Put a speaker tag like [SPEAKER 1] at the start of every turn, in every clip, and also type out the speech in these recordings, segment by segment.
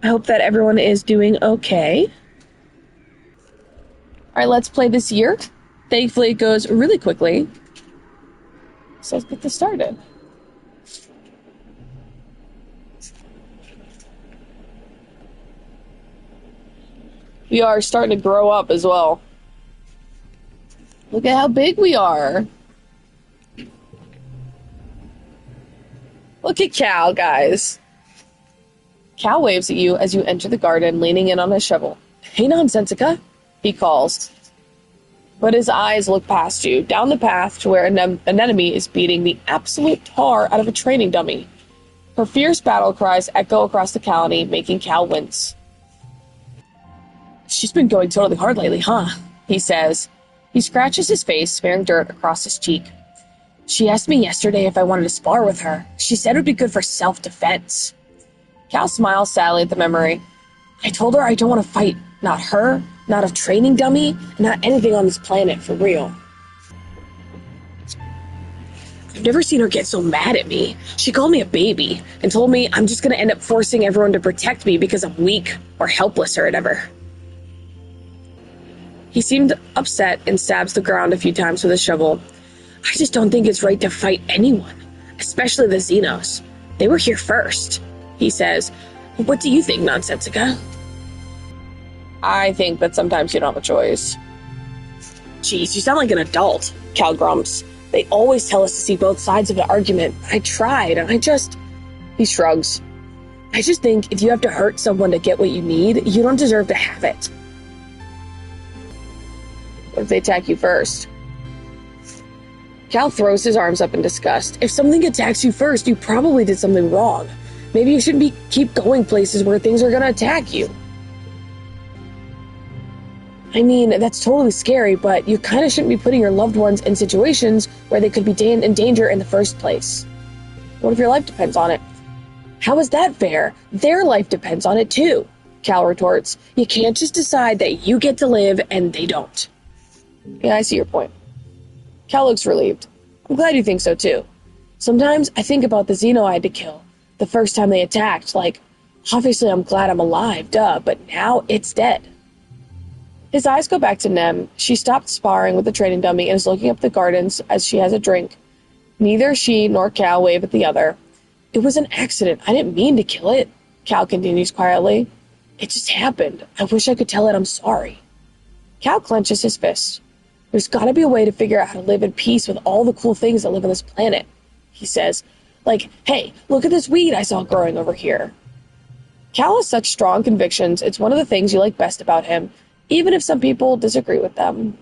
[SPEAKER 1] I hope that everyone is doing okay. Alright, let's play this year. Thankfully, it goes really quickly. So let's get this started. We are starting to grow up as well. Look at how big we are. Look at Cal, guys. Cal waves at you as you enter the garden, leaning in on his shovel. Hey, Nonsensica, he calls. But his eyes look past you, down the path to where an enemy is beating the absolute tar out of a training dummy. Her fierce battle cries echo across the colony, making Cal wince. She's been going totally hard lately, huh? He says. He scratches his face, smearing dirt across his cheek. She asked me yesterday if I wanted to spar with her. She said it would be good for self-defense. Cal smiles sadly at the memory. I told her I don't want to fight. Not her, not a training dummy, and not anything on this planet for real. I've never seen her get so mad at me. She called me a baby and told me I'm just going to end up forcing everyone to protect me because I'm weak or helpless or whatever. He seemed upset and stabs the ground a few times with his shovel. I just don't think it's right to fight anyone, especially the Xenos. They were here first, he says. What do you think, Nonsensica? I think that sometimes you don't have a choice. Geez, you sound like an adult, Cal grumps. They always tell us to see both sides of the argument. I tried, and He shrugs. I just think if you have to hurt someone to get what you need, you don't deserve to have it. What if they attack you first? Cal throws his arms up in disgust. If something attacks you first, you probably did something wrong. Maybe you shouldn't keep going places where things are going to attack you. I mean, that's totally scary, but you kind of shouldn't be putting your loved ones in situations where they could be in danger in the first place. What if your life depends on it? How is that fair? Their life depends on it too, Cal retorts. You can't just decide that you get to live and they don't. Yeah, I see your point. Cal looks relieved. I'm glad you think so too. Sometimes I think about the Xeno I had to kill. The first time they attacked, obviously I'm glad I'm alive, duh, but now it's dead. His eyes go back to Nem. She stopped sparring with the training dummy and is looking up the gardens as she has a drink. Neither she nor Cal wave at the other. It was an accident. I didn't mean to kill it, Cal continues quietly. It just happened. I wish I could tell it I'm sorry. Cal clenches his fist. There's gotta be a way to figure out how to live in peace with all the cool things that live on this planet, he says. Hey, look at this weed I saw growing over here. Cal has such strong convictions. It's one of the things you like best about him, even if some people disagree with them.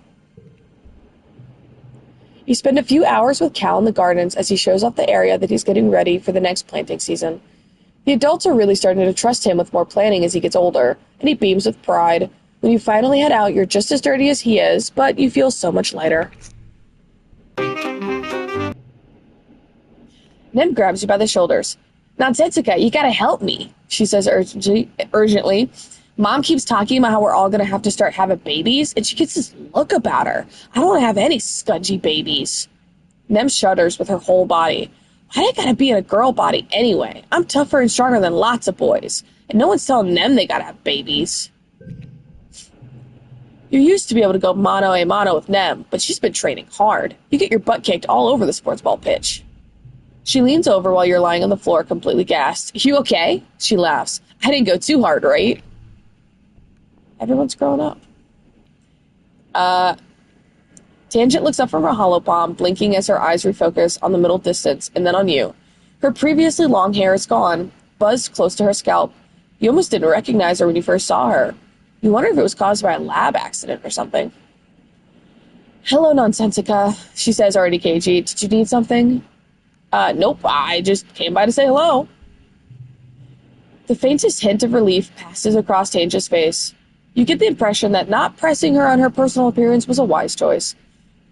[SPEAKER 1] You spend a few hours with Cal in the gardens as he shows off the area that he's getting ready for the next planting season. The adults are really starting to trust him with more planning as he gets older, and he beams with pride. When you finally head out, you're just as dirty as he is, but you feel so much lighter. Nem grabs you by the shoulders. Nonsensica, you gotta help me, she says urgently. Mom keeps talking about how we're all gonna have to start having babies, and she gets this look about her. I don't want to have any scudgy babies. Nem shudders with her whole body. Why'd I gotta be in a girl body anyway? I'm tougher and stronger than lots of boys, and no one's telling them they gotta have babies. You used to be able to go mano a mano with Nem, but she's been training hard. You get your butt kicked all over the sports ball pitch. She leans over while you're lying on the floor, completely gassed. You okay? She laughs. I didn't go too hard, right? Everyone's growing up. Tangent looks up from her hollow palm, blinking as her eyes refocus on the middle distance, and then on you. Her previously long hair is gone, buzzed close to her scalp. You almost didn't recognize her when you first saw her. You wonder if it was caused by a lab accident or something. Hello, Nonsensica, she says, already cagey. Did you need something? Nope, I just came by to say hello. The faintest hint of relief passes across Tange's face. You get the impression that not pressing her on her personal appearance was a wise choice.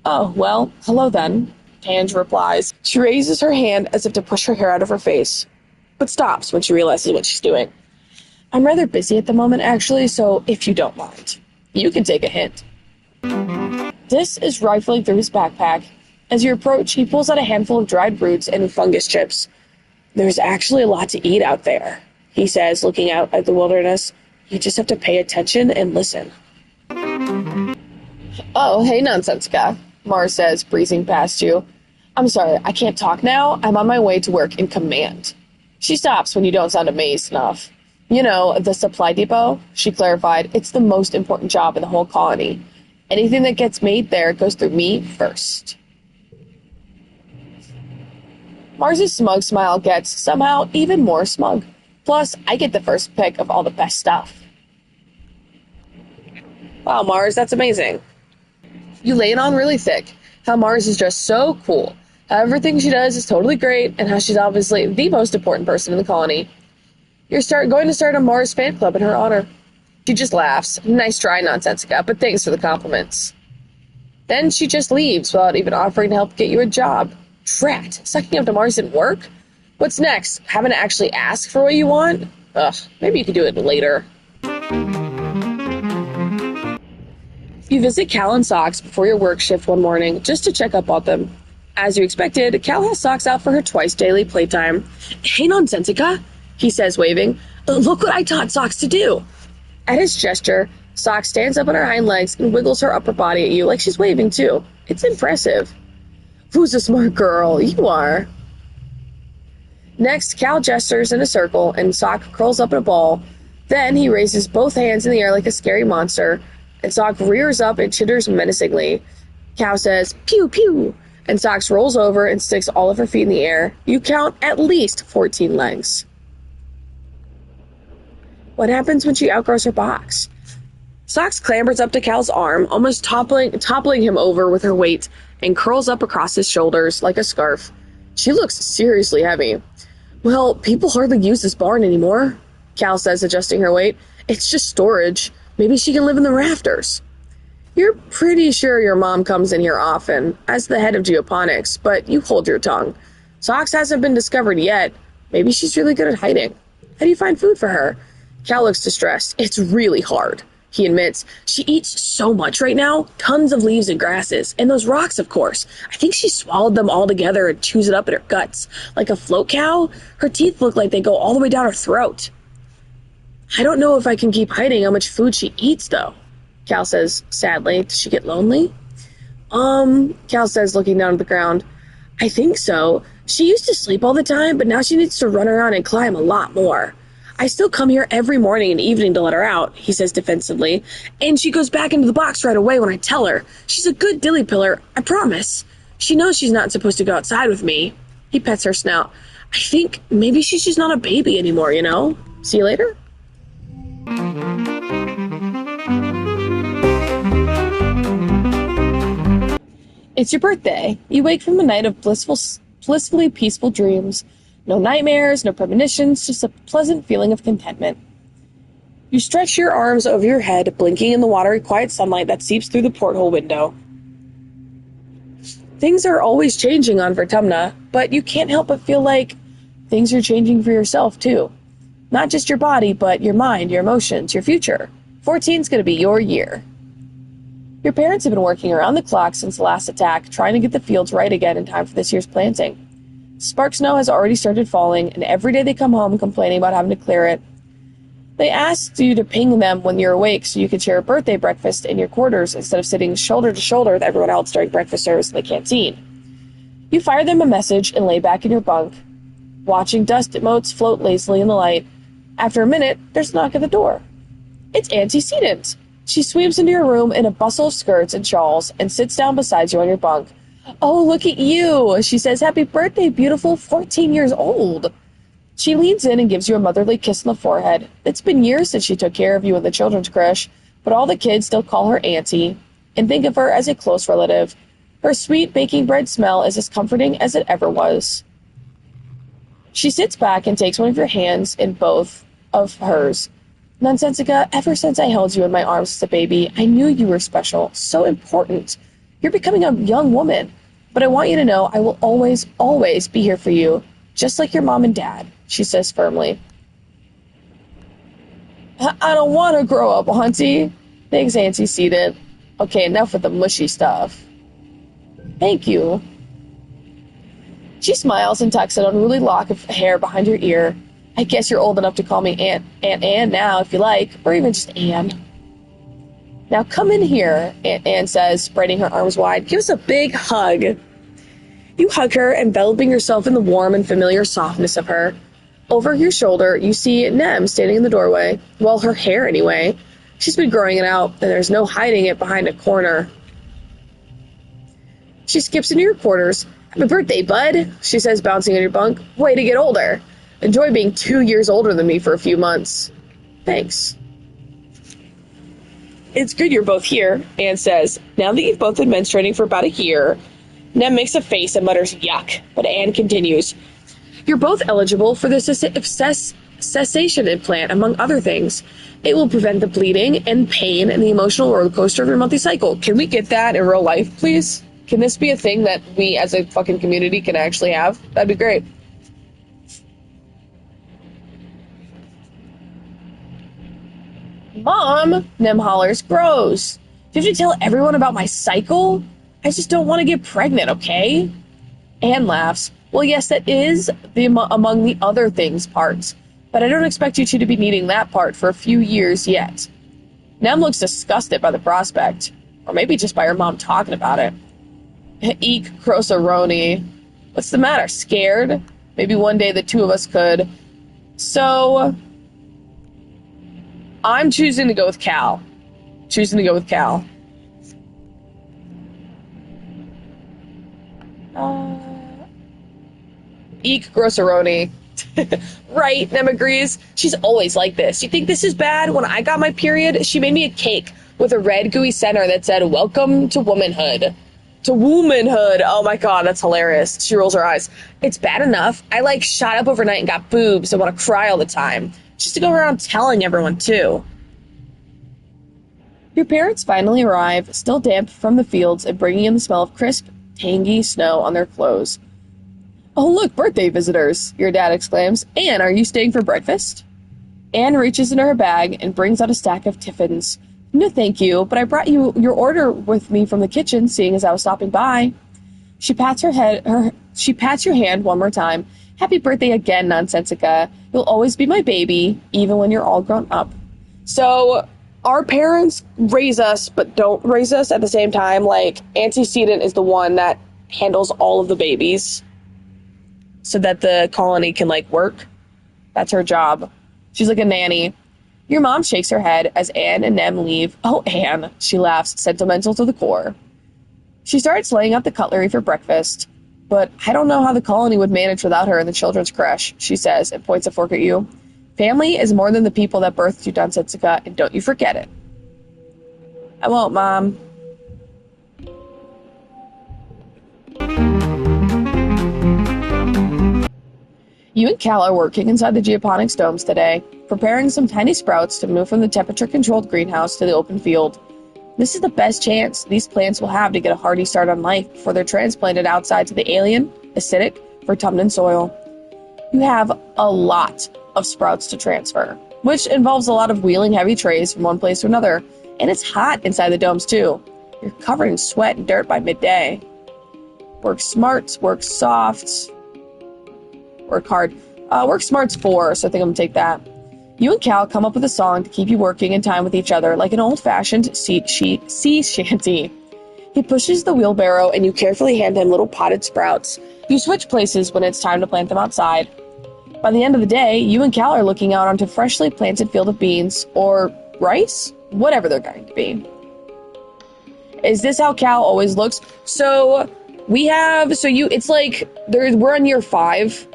[SPEAKER 1] Oh, well, hello then, Tange replies. She raises her hand as if to push her hair out of her face, but stops when she realizes what she's doing. I'm rather busy at the moment, actually, so if you don't mind, you can take a hint. Dis is rifling through his backpack. As you approach, he pulls out a handful of dried roots and fungus chips. There's actually a lot to eat out there, he says, looking out at the wilderness. You just have to pay attention and listen. Oh, hey, Nonsensica, Mars says, breezing past you. I'm sorry, I can't talk now. I'm on my way to work in command. She stops when you don't sound amazed enough. You know, the supply depot, she clarified. It's the most important job in the whole colony. Anything that gets made there goes through me first. Mars's smug smile gets, somehow, even more smug. Plus, I get the first pick of all the best stuff. Wow, Mars, that's amazing. You lay it on really thick. How Mars is just so cool. How everything she does is totally great, and how she's obviously the most important person in the colony. You're going to start a Mars fan club in her honor. She just laughs. Nice try, Nonsensica, but thanks for the compliments. Then she just leaves without even offering to help get you a job. Drat, sucking up to Mars didn't work? What's next? Having to actually ask for what you want? Ugh, maybe you could do it later. You visit Cal and Socks before your work shift one morning just to check up on them. As you expected, Cal has Socks out for her twice daily playtime. Hey, Nonsensica, he says, waving. Look what I taught Socks to do. At his gesture, Socks stands up on her hind legs and wiggles her upper body at you like she's waving too. It's impressive. Who's a smart girl? You are. Next, Cal gestures in a circle and Sock curls up in a ball. Then he raises both hands in the air like a scary monster, and Sock rears up and chitters menacingly. Cal says, pew, pew, and Socks rolls over and sticks all of her feet in the air. You count at least 14 legs. What happens when she outgrows her box? Socks clambers up to Cal's arm, almost toppling him over with her weight, and curls up across his shoulders like a scarf. She looks seriously heavy. Well, people hardly use this barn anymore, Cal says, adjusting her weight. It's just storage. Maybe she can live in the rafters. You're pretty sure your mom comes in here often, as the head of geoponics, but you hold your tongue. Socks hasn't been discovered yet. Maybe she's really good at hiding. How do you find food for her? Cal looks distressed. It's really hard, he admits. She eats so much right now. Tons of leaves and grasses. And those rocks, of course. I think she swallowed them all together and chews it up in her guts. Like a float cow, her teeth look like they go all the way down her throat. I don't know if I can keep hiding how much food she eats, though, Cal says sadly. Does she get lonely? Cal says, looking down at the ground. I think so. She used to sleep all the time, but now she needs to run around and climb a lot more. I still come here every morning and evening to let her out, he says defensively, and she goes back into the box right away when I tell her. She's a good dilly pillar, I promise. She knows she's not supposed to go outside with me. He pets her snout. I think maybe she's just not a baby anymore, you know? See you later? It's your birthday. You wake from a night of blissfully peaceful dreams. No nightmares, no premonitions, just a pleasant feeling of contentment. You stretch your arms over your head, blinking in the watery, quiet sunlight that seeps through the porthole window. Things are always changing on Vertumna, but you can't help but feel like things are changing for yourself, too. Not just your body, but your mind, your emotions, your future. 14's going to be your year. Your parents have been working around the clock since the last attack, trying to get the fields right again in time for this year's planting. Spark snow has already started falling, and every day they come home complaining about having to clear it. They asked you to ping them when you're awake so you could share a birthday breakfast in your quarters instead of sitting shoulder to shoulder with everyone else during breakfast service in the canteen. You fire them a message and lay back in your bunk, watching dust motes float lazily in the light. After a minute, there's a knock at the door. It's Auntie Sedent. She sweeps into your room in a bustle of skirts and shawls and sits down beside you on your bunk. Oh, look at you, she says. Happy birthday, beautiful, 14 years old. She leans in and gives you a motherly kiss on the forehead. It's been years since she took care of you in the children's creche, but all the kids still call her Auntie and think of her as a close relative. Her sweet baking bread smell is as comforting as it ever was. She sits back and takes one of your hands in both of hers. Nonsensica, ever since I held you in my arms as a baby, I knew you were special, so important. You're becoming a young woman, but I want you to know I will always, always be here for you, just like your mom and dad, she says firmly. I don't want to grow up, Auntie. Thanks, Auntie Sedent. Okay, enough with the mushy stuff. Thank you. She smiles and tucks an unruly lock of hair behind your ear. I guess you're old enough to call me Aunt Anne now, if you like, or even just Anne. Now come in here, Aunt Anne says, spreading her arms wide. Give us a big hug. You hug her, enveloping yourself in the warm and familiar softness of her. Over your shoulder, you see Nem standing in the doorway. Well, her hair, anyway. She's been growing it out, and there's no hiding it behind a corner. She skips into your quarters. Happy birthday, bud, she says, bouncing on your bunk. Way to get older. Enjoy being 2 years older than me for a few months. Thanks. It's good you're both here, Anne says. Now that you've both been menstruating for about a year. Nem makes a face and mutters, yuck, but Anne continues. You're both eligible for the cessation implant, among other things. It will prevent the bleeding and pain and the emotional roller coaster of your monthly cycle. Can we get that in real life, please? Can this be a thing that we as a fucking community can actually have? That'd be great. Mom, Nem hollers, gross. Do you have to tell everyone about my cycle? I just don't want to get pregnant, okay? Anne laughs. Well, yes, that is the among the other things parts, but I don't expect you two to be needing that part for a few years yet. Nem looks disgusted by the prospect, or maybe just by her mom talking about it. Eek, Crosaroni. What's the matter, scared? Maybe one day the two of us could. So, I'm choosing to go with Cal. Eek, Grosseroni. Right, Nem agrees. She's always like this. You think this is bad? When I got my period, she made me a cake with a red gooey center that said, welcome to womanhood. To womanhood. Oh my god, that's hilarious. She rolls her eyes. It's bad enough. I shot up overnight and got boobs and want to cry all the time. Just to go around telling everyone too. Your parents finally arrive, still damp from the fields and bringing in the smell of crisp, tangy snow on their clothes. Oh, look, birthday visitors, your dad exclaims. Anne, are you staying for breakfast? Anne reaches into her bag and brings out a stack of tiffins. No, thank you, but I brought you your order with me from the kitchen, seeing as I was stopping by. She pats your hand one more time. Happy birthday again, Nonsensica. You'll always be my baby, even when you're all grown up. So, our parents raise us, but don't raise us at the same time. Antecedent is the one that handles all of the babies so that the colony can, work. That's her job. She's like a nanny. Your mom shakes her head as Anne and Nem leave. Oh, Anne, she laughs, sentimental to the core. She starts laying out the cutlery for breakfast. But I don't know how the colony would manage without her in the children's creche, she says, and points a fork at you. Family is more than the people that birthed you, Donsetsuka, and don't you forget it. I won't, Mom. You and Cal are working inside the geoponics domes today, preparing some tiny sprouts to move from the temperature-controlled greenhouse to the open field. This is the best chance these plants will have to get a hearty start on life before they're transplanted outside to the alien, acidic, Vertumna soil. You have a lot of sprouts to transfer, which involves a lot of wheeling heavy trays from one place to another, and it's hot inside the domes too. You're covered in sweat and dirt by midday. Work smart, work soft, work hard. Work smart's 4, so I think I'm gonna take that. You and Cal come up with a song to keep you working in time with each other, like an old-fashioned sea shanty. He pushes the wheelbarrow, and you carefully hand him little potted sprouts. You switch places when it's time to plant them outside. By the end of the day, you and Cal are looking out onto a freshly planted field of beans, or rice, whatever they're going to be. Is this how Cal always looks? So, we're on year 5.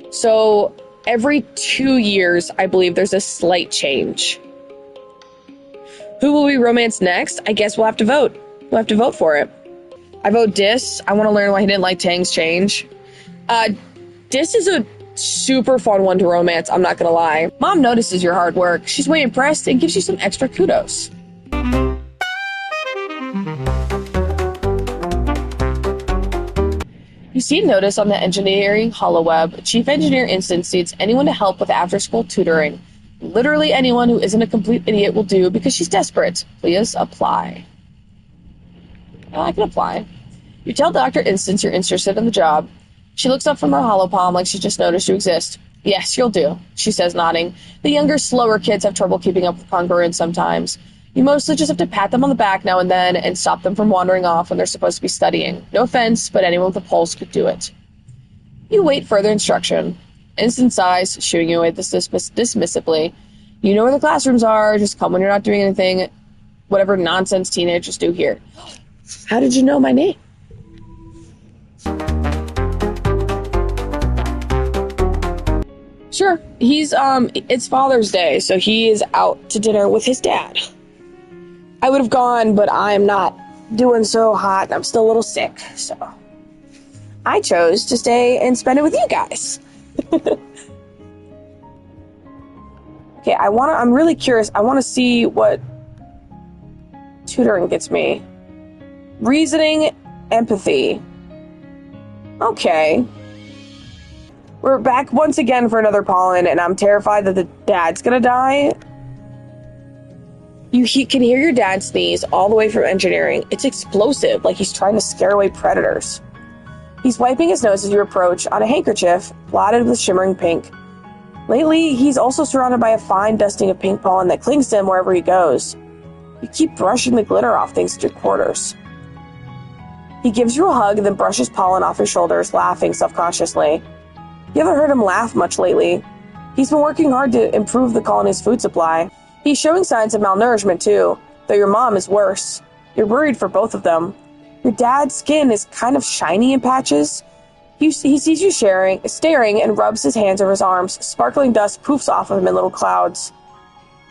[SPEAKER 1] So, every 2 years, I believe there's a slight change. Who will we romance next? I guess we'll have to vote. We'll have to vote for it. I vote Dis. I want to learn why he didn't like Tang's change. Dis is a super fun one to romance, I'm not gonna lie. Mom notices your hard work. She's way impressed and gives you some extra kudos. You see a notice on the engineering holoweb. Chief Engineer Instance needs anyone to help with after-school tutoring. Literally anyone who isn't a complete idiot will do because she's desperate. Please apply. I can apply. You tell Dr. Instance you're interested in the job. She looks up from her hollow palm like she just noticed you exist. Yes, you'll do, she says, nodding. The younger, slower kids have trouble keeping up with congruence sometimes. You mostly just have to pat them on the back now and then and stop them from wandering off when they're supposed to be studying. No offense, but anyone with a pulse could do it. You wait further instruction. Instant sighs, shooing you away dismissively. You know where the classrooms are, just come when you're not doing anything. Whatever nonsense teenagers do here. How did you know my name? Sure, it's Father's Day, so he is out to dinner with his dad. I would have gone, but I'm not doing so hot, and I'm still a little sick, so I chose to stay and spend it with you guys. Okay, I'm really curious. I want to see what tutoring gets me. Reasoning, empathy. Okay. We're back once again for another pollen, and I'm terrified that the dad's gonna die. You can hear your dad sneeze all the way from engineering. It's explosive, like he's trying to scare away predators. He's wiping his nose as you approach on a handkerchief, blotted with shimmering pink. Lately, he's also surrounded by a fine dusting of pink pollen that clings to him wherever he goes. You keep brushing the glitter off things at your quarters. He gives you a hug and then brushes pollen off your shoulders, laughing self-consciously. You haven't heard him laugh much lately. He's been working hard to improve the colony's food supply. He's showing signs of malnourishment too, though your mom is worse. You're worried for both of them. Your dad's skin is kind of shiny in patches. He sees you staring and rubs his hands over his arms. Sparkling dust poofs off of him in little clouds.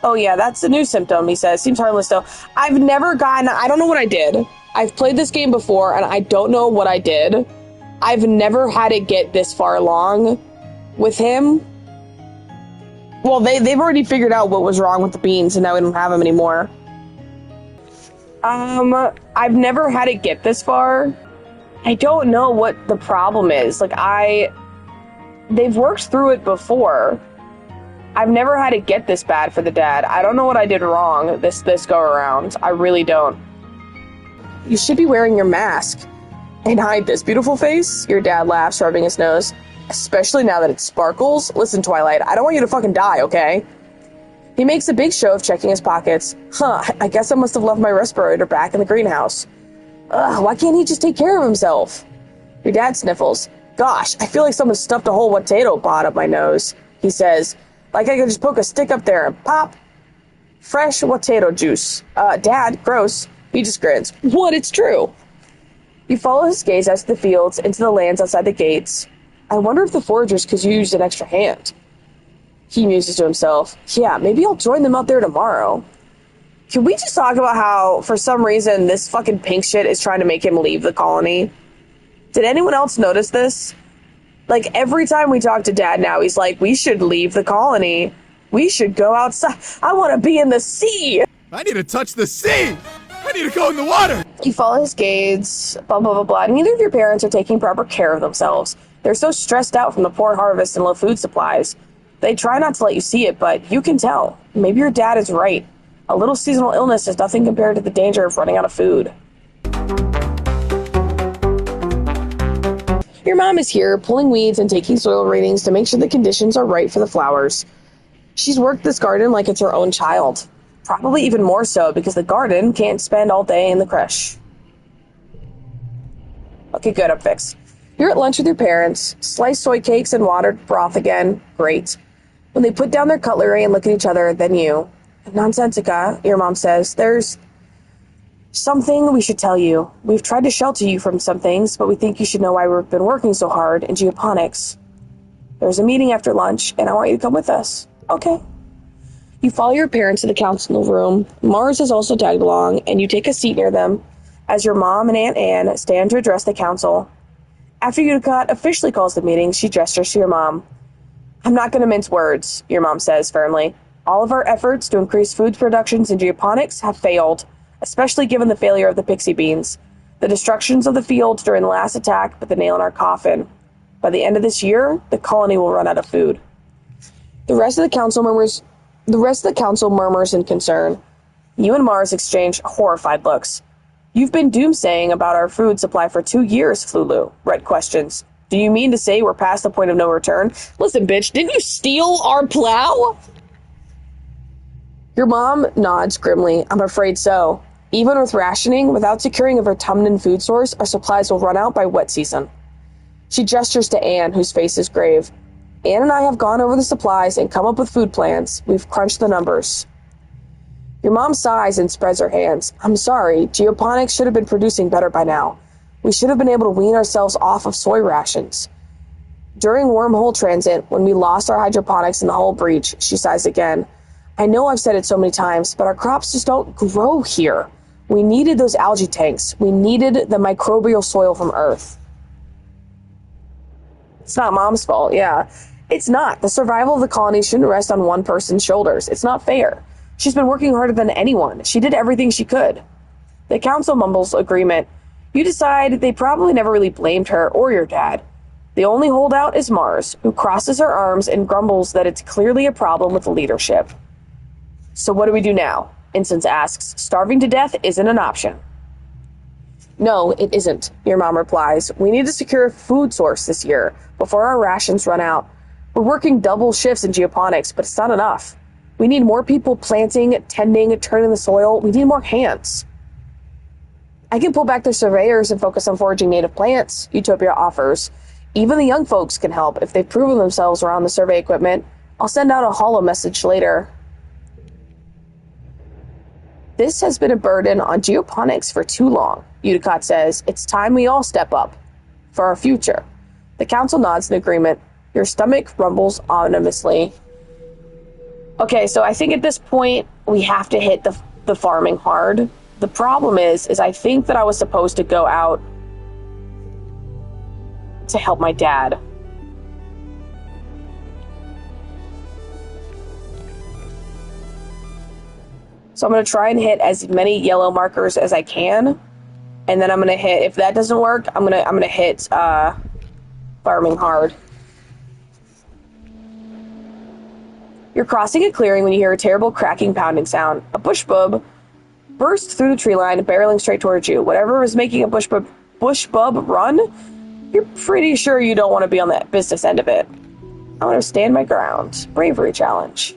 [SPEAKER 1] Oh yeah, that's a new symptom, he says. Seems harmless though. I don't know what I did. I've played this game before and I don't know what I did. I've never had it get this far along with him. Well, they've already figured out what was wrong with the beans and now we don't have them anymore. I've never had it get this far. I don't know what the problem is. They've worked through it before. I've never had it get this bad for the dad. I don't know what I did wrong this go around. I really don't. You should be wearing your mask and hide this beautiful face. Your dad laughs, rubbing his nose. Especially now that it sparkles. Listen, Twilight, I don't want you to fucking die, okay? He makes a big show of checking his pockets. I guess I must have left my respirator back in the greenhouse. Why can't he just take care of himself? Your dad sniffles. Gosh, I feel like someone stuffed a whole potato pod up my nose, he says. Like I could just poke a stick up there and pop. Fresh potato juice. Dad, gross. He just grins. What? It's true. You follow his gaze out to the fields, into the lands outside the gates. I wonder if the foragers could use an extra hand. He muses to himself. Yeah, maybe I'll join them out there tomorrow. Can we just talk about how, for some reason, this fucking pink shit is trying to make him leave the colony? Did anyone else notice this? Like, every time we talk to Dad now, he's like, we should leave the colony. We should go outside. I want to be in the sea.
[SPEAKER 2] I need to touch the sea. I need to go in the water.
[SPEAKER 1] You follow his gaze, blah, blah, blah, blah. Neither of your parents are taking proper care of themselves. They're so stressed out from the poor harvest and low food supplies. They try not to let you see it, but you can tell. Maybe your dad is right. A little seasonal illness is nothing compared to the danger of running out of food. Your mom is here, pulling weeds and taking soil readings to make sure the conditions are right for the flowers. She's worked this garden like it's her own child. Probably even more so because the garden can't spend all day in the creche. Okay, good, I'm fixed. You're at lunch with your parents. Sliced soy cakes and watered broth again. Great. When they put down their cutlery and look at each other, then you. Nonsensica, your mom says. There's something we should tell you. We've tried to shelter you from some things, but we think you should know why we've been working so hard in geoponics. There's a meeting after lunch, and I want you to come with us. Okay. You follow your parents to the council room. Mars is also tagged along, and you take a seat near them as your mom and Aunt Anne stand to address the council. After Unicott officially calls the meeting, she gestures to your mom. I'm not going to mince words, your mom says firmly. All of our efforts to increase food productions in geoponics have failed, especially given the failure of the pixie beans. The destructions of the fields during the last attack put the nail in our coffin. By the end of this year, the colony will run out of food. The rest of the council murmurs in concern. You and Mars exchange horrified looks. You've been doomsaying about our food supply for 2 years, Flulu, Red questions. Do you mean to say we're past the point of no return? Listen, bitch, didn't you steal our plow? Your mom nods grimly. I'm afraid so. Even with rationing, without securing a Vertumnan food source, our supplies will run out by wet season. She gestures to Anne, whose face is grave. Anne and I have gone over the supplies and come up with food plans. We've crunched the numbers. Your mom sighs and spreads her hands. I'm sorry, geoponics should have been producing better by now. We should have been able to wean ourselves off of soy rations. During wormhole transit, when we lost our hydroponics in the hull breach, she sighs again. I know I've said it so many times, but our crops just don't grow here. We needed those algae tanks. We needed the microbial soil from Earth. It's not Mom's fault, yeah. It's not. The survival of the colony shouldn't rest on one person's shoulders. It's not fair. She's been working harder than anyone. She did everything she could. The council mumbles agreement. You decide they probably never really blamed her or your dad. The only holdout is Mars, who crosses her arms and grumbles that it's clearly a problem with the leadership. So what do we do now? Instance asks. Starving to death isn't an option. No, it isn't, your mom replies. We need to secure a food source this year, before our rations run out. We're working double shifts in geoponics, but it's not enough. We need more people planting, tending, turning the soil. We need more hands. I can pull back the surveyors and focus on foraging native plants, Utopia offers. Even the young folks can help if they've proven themselves around the survey equipment. I'll send out a holo message later. This has been a burden on geoponics for too long, Uticott says. It's time we all step up. For our future. The council nods in agreement. Your stomach rumbles ominously. Okay, so I think at this point, we have to hit the farming hard. The problem is I think that I was supposed to go out to help my dad. So I'm going to try and hit as many yellow markers as I can. And then I'm going to hit, if that doesn't work, I'm going to hit farming hard. You're crossing a clearing when you hear a terrible cracking, pounding sound. A bush bub bursts through the tree line, barreling straight towards you. Whatever is making a bush bub run, you're pretty sure you don't want to be on that business end of it. I want to stand my ground. Bravery challenge.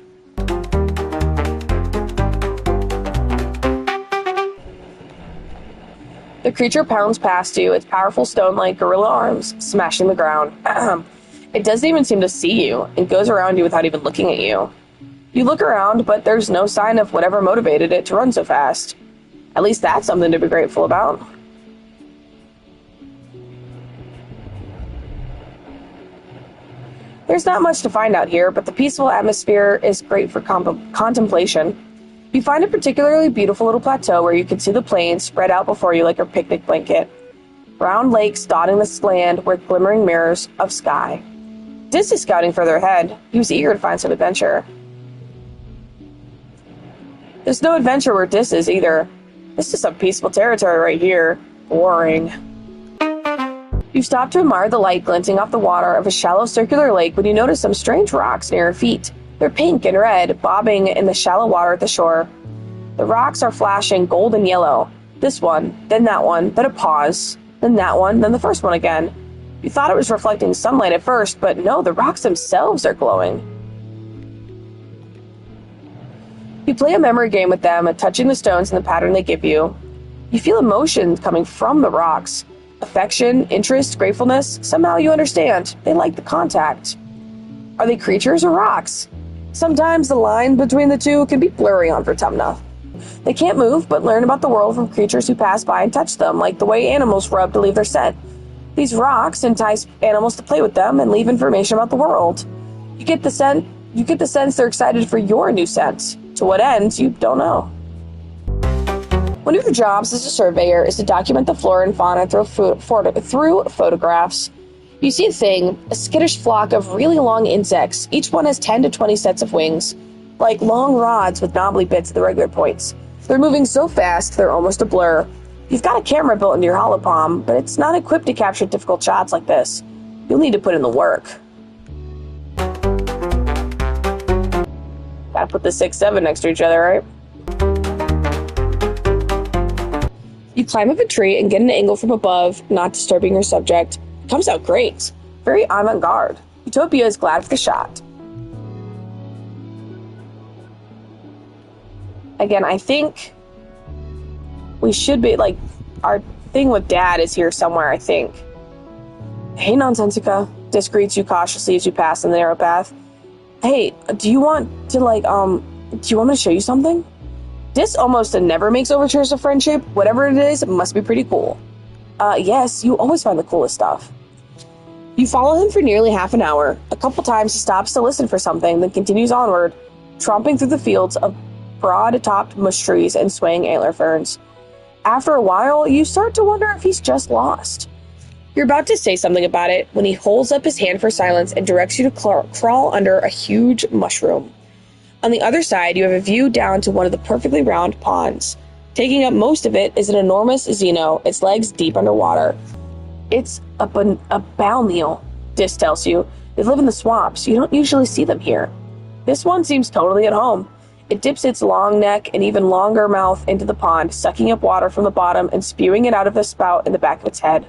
[SPEAKER 1] The creature pounds past you, its powerful stone-like gorilla arms smashing the ground. It doesn't even seem to see you, and goes around you without even looking at you. You look around, but there's no sign of whatever motivated it to run so fast. At least that's something to be grateful about. There's not much to find out here, but the peaceful atmosphere is great for contemplation. You find a particularly beautiful little plateau where you can see the plains spread out before you like a picnic blanket. Round lakes dotting this land were glimmering mirrors of sky. Dis is scouting further ahead. He was eager to find some adventure. There's no adventure where Dis is either. This is some peaceful territory right here. Boring. You stop to admire the light glinting off the water of a shallow circular lake when you notice some strange rocks near your feet. They're pink and red, bobbing in the shallow water at the shore. The rocks are flashing gold and yellow. This one, then that one, then a pause, then that one, then the first one again. You thought it was reflecting sunlight at first, but no, the rocks themselves are glowing. You play a memory game with them, touching the stones in the pattern they give you. You feel emotion coming from the rocks. Affection, interest, gratefulness. Somehow you understand. They like the contact. Are they creatures or rocks? Sometimes the line between the two can be blurry on Vertumna. They can't move, but learn about the world from creatures who pass by and touch them, like the way animals rub to leave their scent. These rocks entice animals to play with them and leave information about the world. You get the sense they're excited for your new scent. To what end, you don't know. One of your jobs as a surveyor is to document the flora and fauna through photographs. You see a skittish flock of really long insects. Each one has 10 to 20 sets of wings, like long rods with knobbly bits at the regular points. They're moving so fast, they're almost a blur. You've got a camera built into your holopalm, but it's not equipped to capture difficult shots like this. You'll need to put in the work. Gotta put the 6-7 next to each other, right? You climb up a tree and get an angle from above, not disturbing your subject. Comes out great. Very avant-garde. Utopia is glad for the shot. Again, I think we should be, like, our thing with Dad is here somewhere, I think. Hey, Nonsensica. Dis greets you cautiously as you pass in the narrow path. Hey, do you want to, like, do you want me to show you something? Dis almost never makes overtures of friendship. Whatever it is, it must be pretty cool. Yes, you always find the coolest stuff. You follow him for nearly half an hour. A couple times he stops to listen for something, then continues onward, tromping through the fields of broad-topped mush trees and swaying antler ferns. After a while, you start to wonder if he's just lost. You're about to say something about it when he holds up his hand for silence and directs you to crawl under a huge mushroom. On the other side, you have a view down to one of the perfectly round ponds. Taking up most of it is an enormous Xeno, its legs deep underwater. It's a balneal, Dis tells you. They live in the swamps. You don't usually see them here. This one seems totally at home. It dips its long neck and even longer mouth into the pond, sucking up water from the bottom and spewing it out of the spout in the back of its head.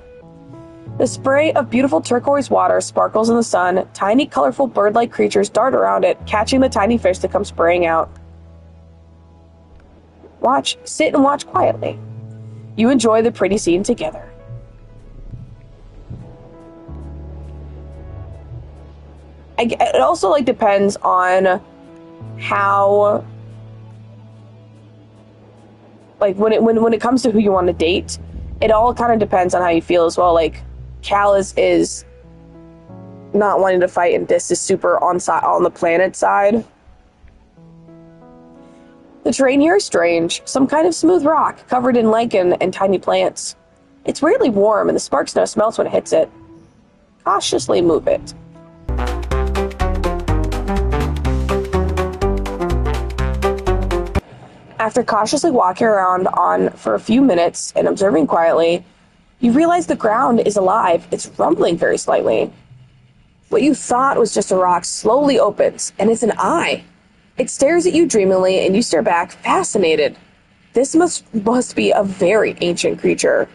[SPEAKER 1] The spray of beautiful turquoise water sparkles in the sun. Tiny, colorful bird-like creatures dart around it, catching the tiny fish that come spraying out. Sit and watch quietly. You enjoy the pretty scene together. It also, like, depends on how, like, when it comes to who you want to date, it all kind of depends on how you feel as well. Like, Cal is not wanting to fight, and Dis is super on the planet side. The terrain here is strange, some kind of smooth rock covered in lichen and tiny plants. It's weirdly warm, and the spark snow smells when it hits it. Cautiously move it. After cautiously walking around for a few minutes and observing quietly, you realize the ground is alive. It's rumbling very slightly. What you thought was just a rock slowly opens, and it's an eye. It stares at you dreamily, and you stare back, fascinated. This must be a very ancient creature.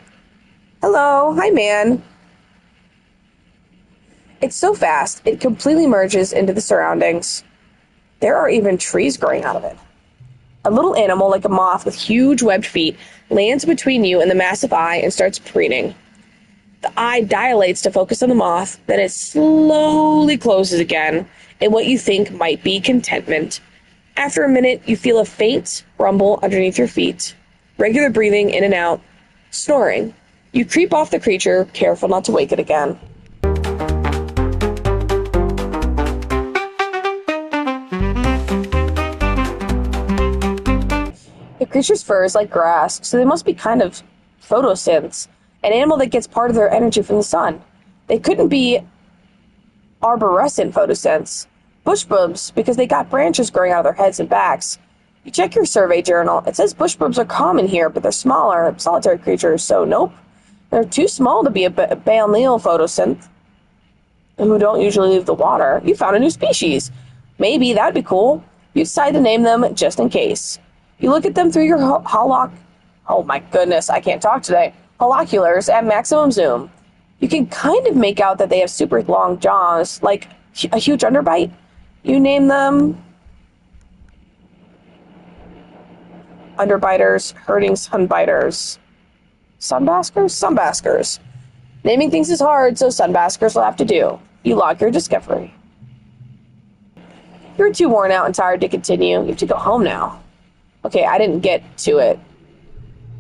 [SPEAKER 1] Hello, hi man. It's so fast, it completely merges into the surroundings. There are even trees growing out of it. A little animal like a moth with huge webbed feet lands between you and the massive eye and starts preening. The eye dilates to focus on the moth, then it slowly closes again in what you think might be contentment. After a minute, you feel a faint rumble underneath your feet, regular breathing in and out, snoring. You creep off the creature, careful not to wake it again. The creature's fur is like grass, so they must be kind of photosynths, an animal that gets part of their energy from the sun. They couldn't be arborescent photosynths. Bushboobs, because they got branches growing out of their heads and backs. You check your survey journal. It says bushboobs are common here, but they're smaller, solitary creatures, so nope. They're too small to be a balneal photosynth, who don't usually leave the water. You found a new species. Maybe that'd be cool. You decide to name them just in case. You look at them through your oh my goodness, I can't talk today. Holoculars at maximum zoom. You can kind of make out that they have super long jaws, like a huge underbite. You name them underbiters, hurting sunbiters. Sunbaskers? Sunbaskers. Naming things is hard, so sunbaskers will have to do. You log your discovery. You're too worn out and tired to continue. You have to go home now. Okay, I didn't get to it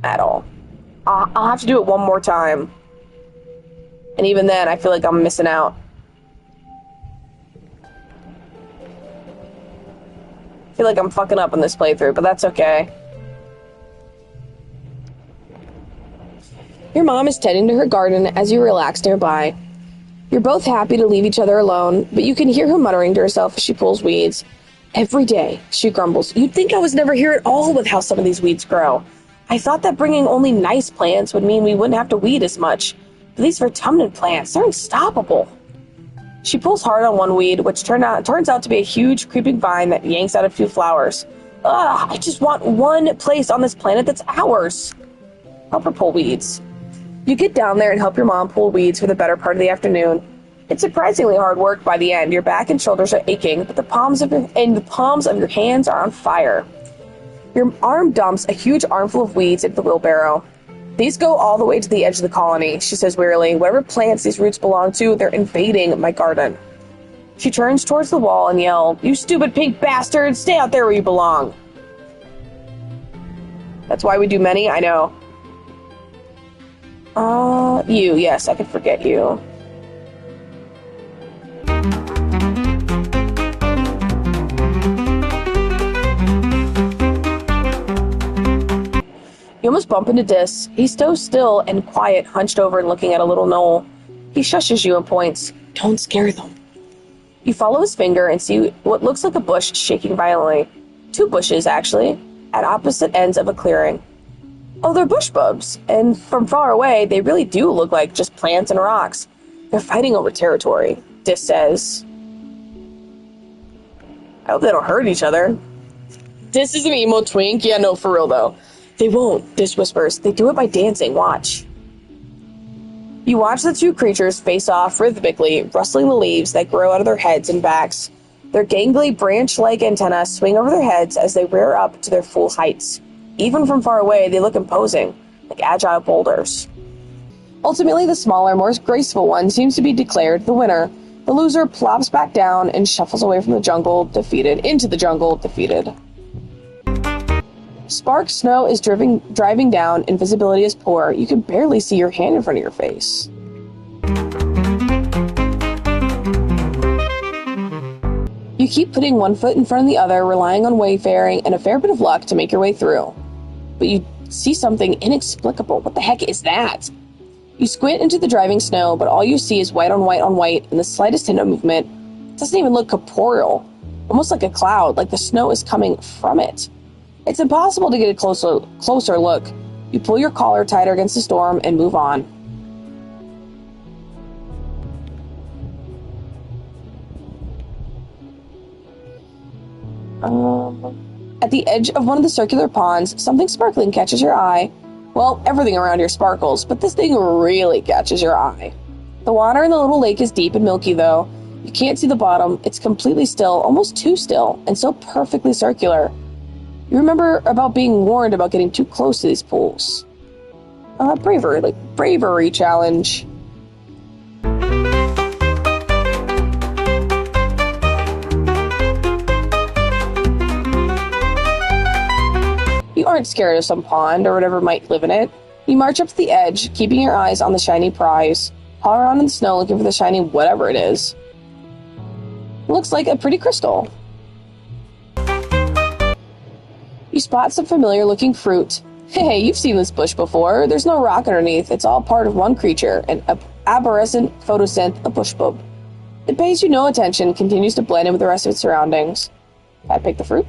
[SPEAKER 1] at all. I'll have to do it one more time. And even then, I feel like I'm missing out. I feel like I'm fucking up on this playthrough, but that's okay. Your mom is tending to her garden as you relax nearby. You're both happy to leave each other alone, but you can hear her muttering to herself as she pulls weeds. Every day, she grumbles. You'd think I was never here at all with how some of these weeds grow. I thought that bringing only nice plants would mean we wouldn't have to weed as much. But these Vertumna plants, they're unstoppable. She pulls hard on one weed, which turns out to be a huge creeping vine that yanks out a few flowers. Ugh, I just want one place on this planet that's ours. Help her pull weeds. You get down there and help your mom pull weeds for the better part of the afternoon. It's surprisingly hard work by the end. Your back and shoulders are aching, but the palms of your hands are on fire. Your arm dumps a huge armful of weeds into the wheelbarrow. These go all the way to the edge of the colony, she says wearily. Whatever plants these roots belong to, they're invading my garden. She turns towards the wall and yells, "You stupid pink bastard! Stay out there where you belong!" That's why we do many, I know. Yes, I could forget you. You almost bump into Dis. He's so still and quiet, hunched over and looking at a little knoll. He shushes you and points. "Don't scare them." You follow his finger and see what looks like a bush shaking violently. 2 bushes, actually, at opposite ends of a clearing. Oh, they're bush bubs, and from far away, they really do look like just plants and rocks. They're fighting over territory, Dis says. I hope they don't hurt each other. Dis is an emo twink. Yeah, no, for real, though. They won't, Dis whispers. They do it by dancing. Watch. You watch the 2 creatures face off rhythmically, rustling the leaves that grow out of their heads and backs. Their gangly branch-like antennae swing over their heads as they rear up to their full heights. Even from far away, they look imposing, like agile boulders. Ultimately, the smaller, more graceful one seems to be declared the winner. The loser plops back down and shuffles away from the jungle, into the jungle, defeated. Spark snow is driving down, and visibility is poor. You can barely see your hand in front of your face. You keep putting one foot in front of the other, relying on wayfaring and a fair bit of luck to make your way through. But you see something inexplicable. What the heck is that? You squint into the driving snow, but all you see is white on white on white, and the slightest hint of movement. It doesn't even look corporeal, almost like a cloud, like the snow is coming from it. It's impossible to get a closer look. You pull your collar tighter against the storm and move on. At the edge of one of the circular ponds, something sparkling catches your eye. Well, everything around here sparkles, but this thing really catches your eye. The water in the little lake is deep and milky, though. You can't see the bottom. It's completely still, almost too still, and so perfectly circular. You remember about being warned about getting too close to these pools. Bravery challenge. You aren't scared of some pond or whatever might live in it. You march up to the edge, keeping your eyes on the shiny prize. Haul around in the snow looking for the shiny whatever it is. It looks like a pretty crystal. You spot some familiar-looking fruit. Hey, you've seen this bush before. There's no rock underneath. It's all part of one creature, an arborescent photosynth, a bush bub. It pays you no attention, continues to blend in with the rest of its surroundings. I pick the fruit?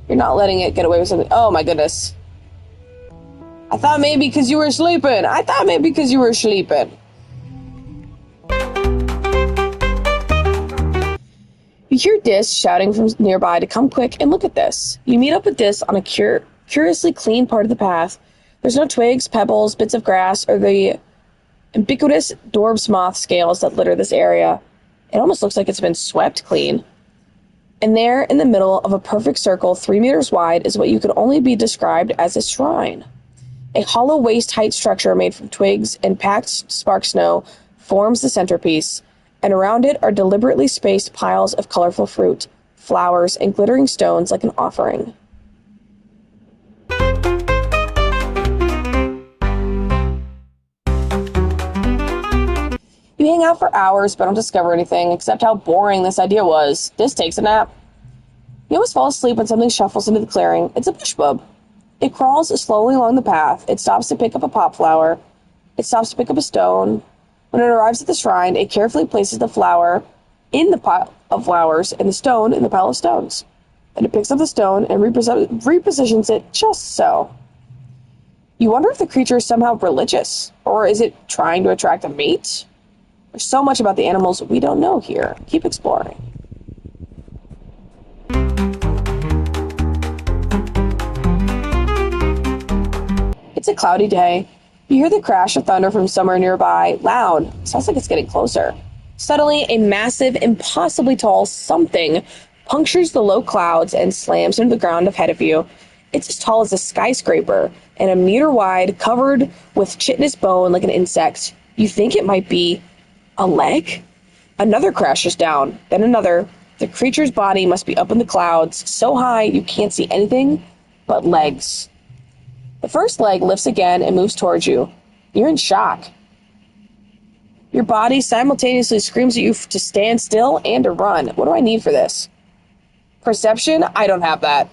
[SPEAKER 1] You're not letting it get away with something. Oh my goodness. I thought maybe because you were sleeping. You hear Dis shouting from nearby to come quick and look at this. You meet up with Dis on a curiously clean part of the path. There's no twigs, pebbles, bits of grass, or the ubiquitous Dorb's moth scales that litter this area. It almost looks like it's been swept clean. And there, in the middle of a perfect circle 3 meters wide, is what you could only be described as a shrine. A hollow waist-height structure made from twigs and packed spark snow forms the centerpiece, and around it are deliberately spaced piles of colorful fruit, flowers, and glittering stones like an offering. You hang out for hours but don't discover anything except how boring this idea was. Dis takes a nap. You almost fall asleep when something shuffles into the clearing. It's a bush bub. It crawls slowly along the path. It stops to pick up a pop flower. It stops to pick up a stone. When it arrives at the shrine, it carefully places the flower in the pile of flowers and the stone in the pile of stones. Then it picks up the stone and repositions it just so. You wonder if the creature is somehow religious, or is it trying to attract a mate? There's so much about the animals we don't know here. Keep exploring. It's a cloudy day. You hear the crash of thunder from somewhere nearby. Loud. Sounds like it's getting closer. Suddenly, a massive, impossibly tall something punctures the low clouds and slams into the ground ahead of you. It's as tall as a skyscraper and a meter wide, covered with chitinous bone like an insect. You think it might be a leg? Another crashes down, then another. The creature's body must be up in the clouds, so high you can't see anything but legs. The first leg lifts again and moves towards you. You're in shock. Your body simultaneously screams at you to stand still and to run. What do I need for this? Perception? I don't have that.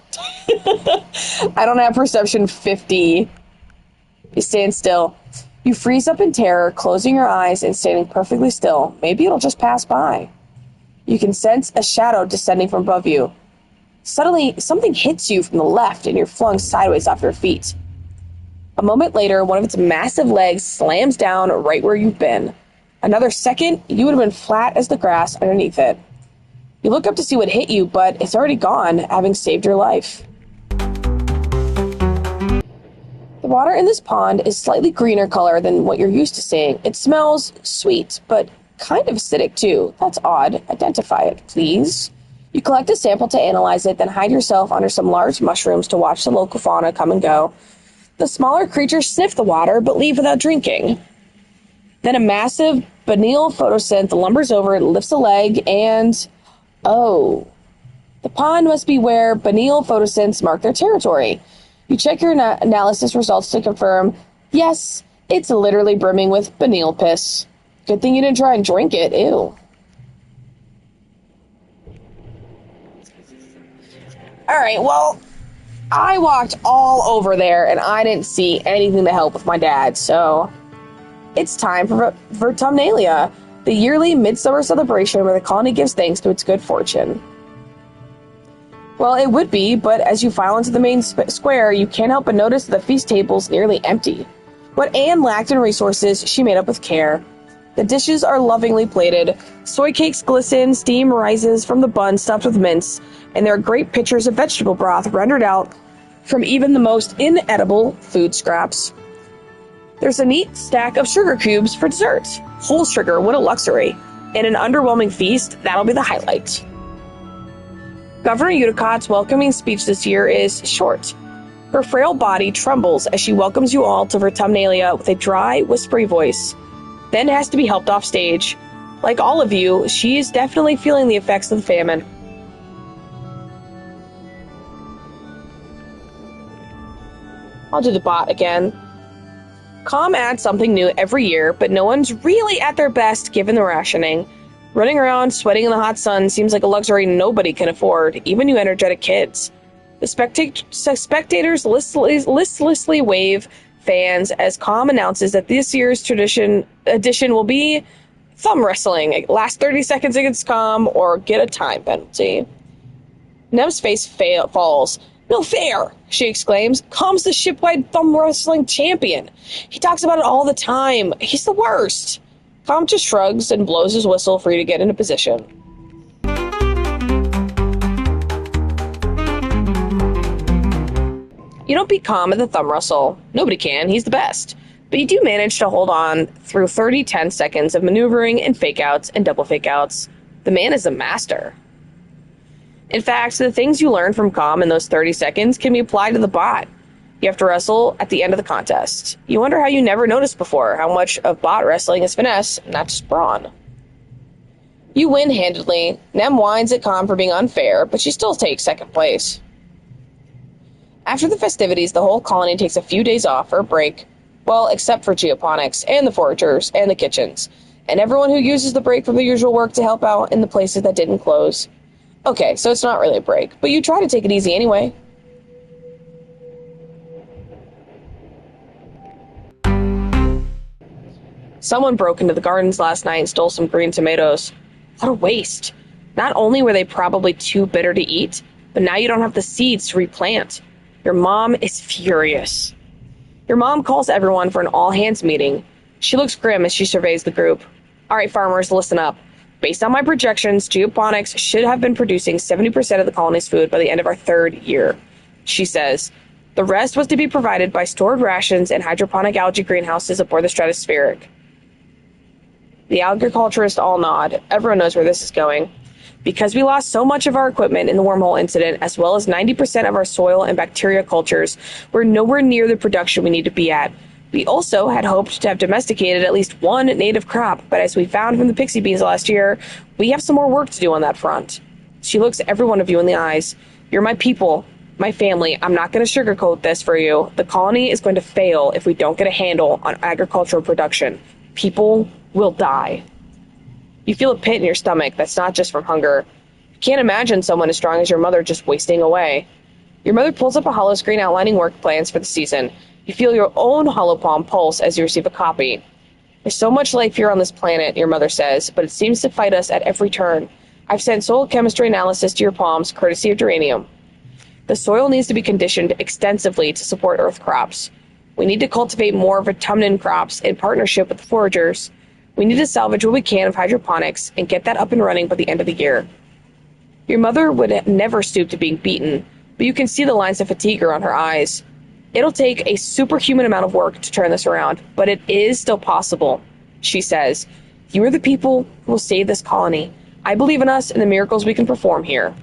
[SPEAKER 1] I don't have perception 50. You stand still. You freeze up in terror, closing your eyes and standing perfectly still. Maybe it'll just pass by. You can sense a shadow descending from above you. Suddenly, something hits you from the left and you're flung sideways off your feet. A moment later, one of its massive legs slams down right where you've been. Another second, you would have been flat as the grass underneath it. You look up to see what hit you, but it's already gone, having saved your life. The water in this pond is slightly greener color than what you're used to seeing. It smells sweet, but kind of acidic too. That's odd. Identify it, please. You collect a sample to analyze it, then hide yourself under some large mushrooms to watch the local fauna come and go. The smaller creatures sniff the water, but leave without drinking. Then a massive Benil photosynth lumbers over, lifts a leg, and... oh. The pond must be where Benil photosynths mark their territory. You check your analysis results to confirm, yes, it's literally brimming with Benil piss. Good thing you didn't try and drink it, ew. Alright, well, I walked all over there and I didn't see anything to help with my dad, so it's time for Vertumna, the yearly midsummer celebration where the colony gives thanks to its good fortune. Well, it would be, but as you file into the main square, you can't help but notice that the feast table's nearly empty. What Anne lacked in resources, she made up with care. The dishes are lovingly plated, soy cakes glisten, steam rises from the bun stuffed with mince, and there are great pitchers of vegetable broth rendered out from even the most inedible food scraps. There's a neat stack of sugar cubes for dessert. Whole sugar, what a luxury. In an underwhelming feast, that'll be the highlight. Governor Eudicott's welcoming speech this year is short. Her frail body trembles as she welcomes you all to Vertumna with a dry, whispery voice, then has to be helped off stage. Like all of you, she is definitely feeling the effects of the famine. I'll do the bot again. Com adds something new every year, but no one's really at their best given the rationing. Running around, sweating in the hot sun seems like a luxury nobody can afford, even you energetic kids. The spectators listlessly wave fans as Com announces that this year's edition will be thumb wrestling. Last 30 seconds against Com or get a time penalty. Nem's face falls. No fair, she exclaims. Com's the shipwide thumb wrestling champion. He talks about it all the time. He's the worst. Com just shrugs and blows his whistle for you to get into position. You don't beat Com at the thumb wrestle. Nobody can. He's the best. But you do manage to hold on through 10 seconds of maneuvering and fake-outs and double fake-outs. The man is a master. In fact, the things you learn from Com in those 30 seconds can be applied to the bot. You have to wrestle at the end of the contest. You wonder how you never noticed before how much of bot wrestling is finesse, not just brawn. You win handedly. Nem whines at Com for being unfair, but she still takes second place. After the festivities, the whole colony takes a few days off for a break. Well, except for geoponics, and the foragers, and the kitchens, and everyone who uses the break from their usual work to help out in the places that didn't close. Okay, so it's not really a break, but you try to take it easy anyway. Someone broke into the gardens last night and stole some green tomatoes. What a waste. Not only were they probably too bitter to eat, but now you don't have the seeds to replant. Your mom is furious. Your mom calls everyone for an all-hands meeting. She looks grim as she surveys the group. All right, farmers, listen up. Based on my projections, geoponics should have been producing 70% of the colony's food by the end of our 3rd year. She says, the rest was to be provided by stored rations and hydroponic algae greenhouses aboard the stratospheric. The agriculturists all nod. Everyone knows where this is going. Because we lost so much of our equipment in the wormhole incident, as well as 90% of our soil and bacteria cultures, we're nowhere near the production we need to be at. We also had hoped to have domesticated at least one native crop, but as we found from the pixie bees last year, we have some more work to do on that front. She looks every one of you in the eyes. You're my people, my family. I'm not going to sugarcoat this for you. The colony is going to fail if we don't get a handle on agricultural production. People will die. You feel a pit in your stomach that's not just from hunger. You can't imagine someone as strong as your mother just wasting away. Your mother pulls up a holoscreen outlining work plans for the season. You feel your own hollow palm pulse as you receive a copy. There's so much life here on this planet, your mother says, but it seems to fight us at every turn. I've sent soil chemistry analysis to your palms, courtesy of Duranium. The soil needs to be conditioned extensively to support Earth crops. We need to cultivate more Vertumnan crops in partnership with the foragers. We need to salvage what we can of hydroponics and get that up and running by the end of the year. Your mother would never stoop to being beaten, but you can see the lines of fatigue on her eyes. It'll take a superhuman amount of work to turn this around, but it is still possible, she says. You are the people who will save this colony. I believe in us and the miracles we can perform here.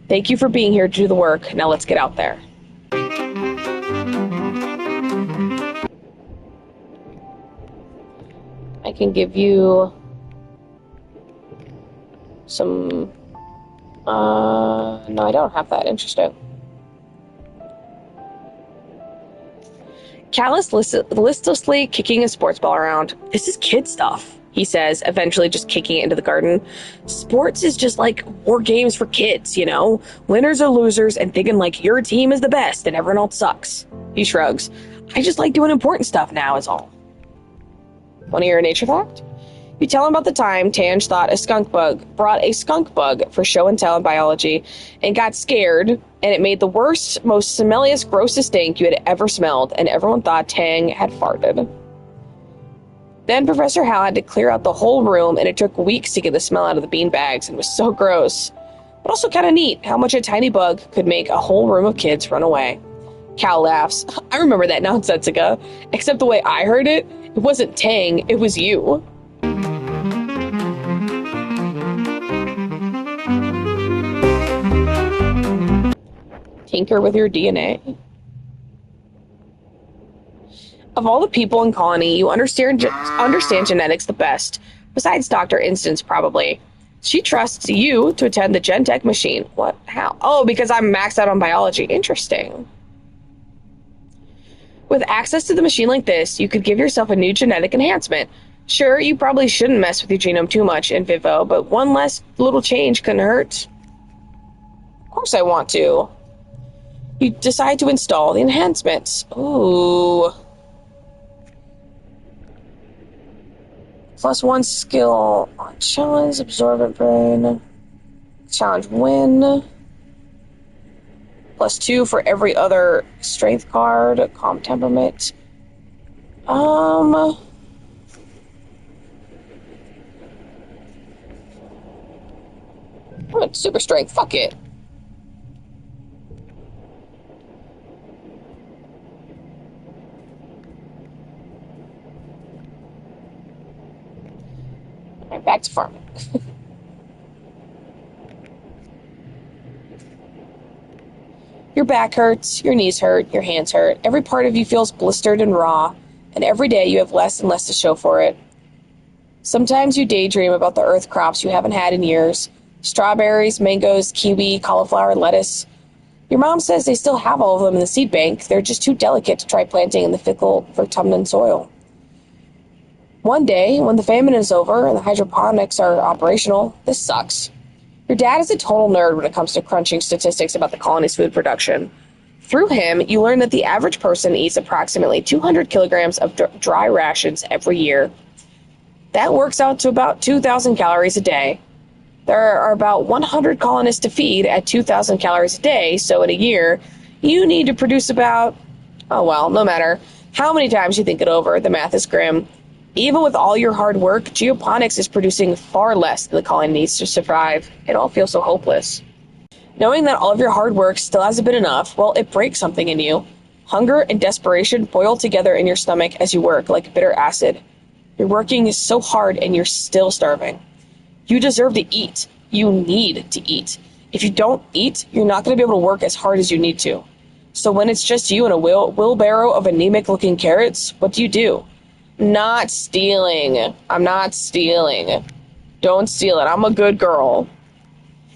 [SPEAKER 1] Thank you for being here to do the work. Now let's get out there. I can give you some... no, I don't have that. Interesting. Cal is listlessly kicking a sports ball around. This is kid stuff, he says, eventually just kicking it into the garden. Sports is just like war games for kids, you know? Winners or losers and thinking like your team is the best and everyone else sucks. He shrugs. I just like doing important stuff now is all. Want to hear a nature fact? You tell him about the time Tange thought a skunk bug brought a skunk bug for show and tell in biology and got scared, and it made the worst, most smelliest, grossest stink you had ever smelled, and everyone thought Tang had farted. Then Professor Hal had to clear out the whole room, and it took weeks to get the smell out of the bean bags, and it was so gross. But also kind of neat how much a tiny bug could make a whole room of kids run away. Cal laughs. I remember that nonsensica, except the way I heard it, it wasn't Tang, it was you. Tinker with your DNA. Of all the people in Colony, you understand genetics the best, besides Dr. Instance, probably. She trusts you to attend the Gen Tech machine. What? How? Oh, because I'm maxed out on biology. Interesting. With access to the machine like this, you could give yourself a new genetic enhancement. Sure, you probably shouldn't mess with your genome too much in Vivo, but one less little change couldn't hurt. Of course I want to. You decide to install the enhancements. Ooh. +1 skill on challenge, absorbent brain. Challenge win. +2 for every other strength card. Calm temperament. Super strength. Fuck it. Alright, back to farming. Your back hurts, your knees hurt, your hands hurt. Every part of you feels blistered and raw, and every day you have less and less to show for it. Sometimes you daydream about the earth crops you haven't had in years. Strawberries, mangoes, kiwi, cauliflower, lettuce. Your mom says they still have all of them in the seed bank. They're just too delicate to try planting in the fickle Vertumnan soil. One day, when the famine is over and the hydroponics are operational, this sucks. Your dad is a total nerd when it comes to crunching statistics about the colony's food production. Through him, you learn that the average person eats approximately 200 kilograms of dry rations every year. That works out to about 2,000 calories a day. There are about 100 colonists to feed at 2,000 calories a day, so in a year, you need to produce about, oh well, no matter how many times you think it over, the math is grim. Even with all your hard work, geoponics is producing far less than the colony needs to survive. It all feels so hopeless. Knowing that all of your hard work still hasn't been enough, well, it breaks something in you. Hunger and desperation boil together in your stomach as you work like bitter acid. You're working so hard and you're still starving. You deserve to eat. You need to eat. If you don't eat, you're not going to be able to work as hard as you need to. So when it's just you and a wheelbarrow of anemic-looking carrots, what do? Not stealing. I'm not stealing. Don't steal it. I'm a good girl.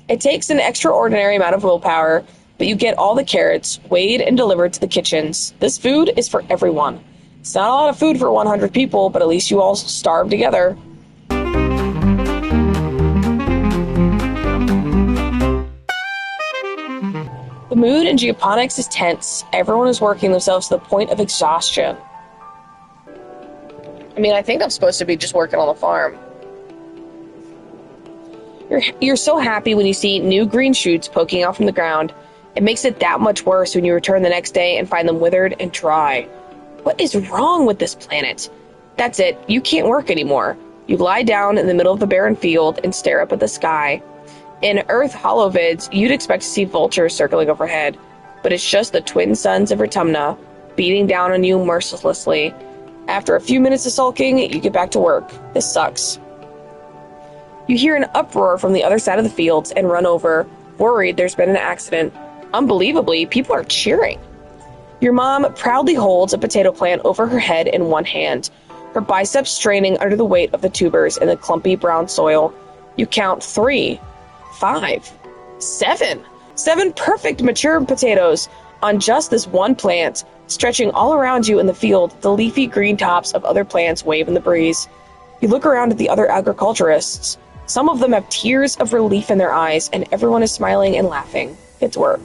[SPEAKER 1] It takes an extraordinary amount of willpower, but you get all the carrots weighed and delivered to the kitchens. This food is for everyone. It's not a lot of food for 100 people, but at least you all starve together. The mood in geoponics is tense. Everyone is working themselves to the point of exhaustion. I mean, I think I'm supposed to be just working on the farm. You're so happy when you see new green shoots poking out from the ground. It makes it that much worse when you return the next day and find them withered and dry. What is wrong with this planet? That's it. You can't work anymore. You lie down in the middle of the barren field and stare up at the sky. In Earth holovids, you'd expect to see vultures circling overhead, but it's just the twin suns of Vertumna beating down on you mercilessly. After a few minutes of sulking, you get back to work. This sucks. You hear an uproar from the other side of the fields and run over, worried there's been an accident. Unbelievably, people are cheering. Your mom proudly holds a potato plant over her head in one hand, her biceps straining under the weight of the tubers in the clumpy brown soil. You count 3, 5, 7. 7 perfect mature potatoes on just this one plant. Stretching all around you in the field, the leafy green tops of other plants wave in the breeze. You look around at the other agriculturists. Some of them have tears of relief in their eyes, and everyone is smiling and laughing. It's work.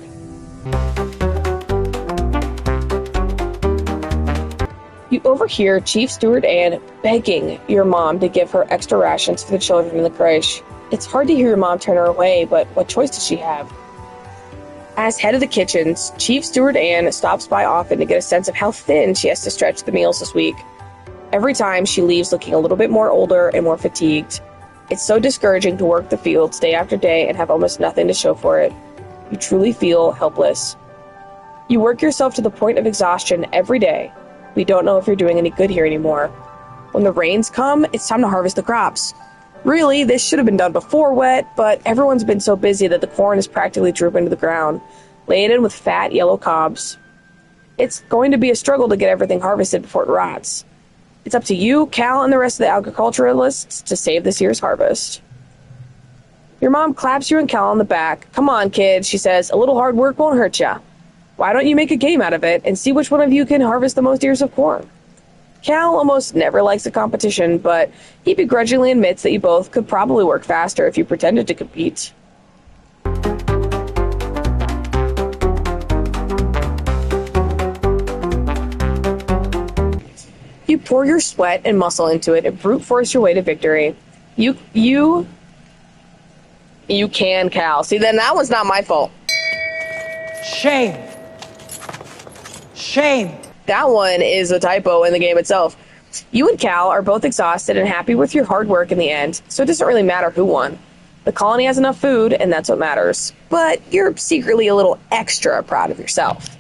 [SPEAKER 1] You overhear Chief Steward Anne begging your mom to give her extra rations for the children in the creche. It's hard to hear your mom turn her away, but what choice does she have? As head of the kitchens, Chief Steward Anne stops by often to get a sense of how thin she has to stretch the meals this week. Every time she leaves looking a little bit more older and more fatigued. It's so discouraging to work the fields day after day and have almost nothing to show for it. You truly feel helpless. You work yourself to the point of exhaustion every day. We don't know if you're doing any good here anymore. When the rains come, it's time to harvest the crops. Really, this should have been done before wet, but everyone's been so busy that the corn is practically drooping to the ground, laden with fat yellow cobs. It's going to be a struggle to get everything harvested before it rots. It's up to you, Cal, and the rest of the agriculturalists to save this year's harvest. Your mom claps you and Cal on the back. Come on, kid, she says. A little hard work won't hurt ya. Why don't you make a game out of it and see which one of you can harvest the most ears of corn? Cal almost never likes a competition, but he begrudgingly admits that you both could probably work faster if you pretended to compete. You pour your sweat and muscle into it and brute force your way to victory. You can, Cal. See, then that was not my fault.
[SPEAKER 3] Shame. Shame.
[SPEAKER 1] That one is a typo in the game itself. You and Cal are both exhausted and happy with your hard work in the end, so it doesn't really matter who won. The colony has enough food, and that's what matters. But you're secretly a little extra proud of yourself.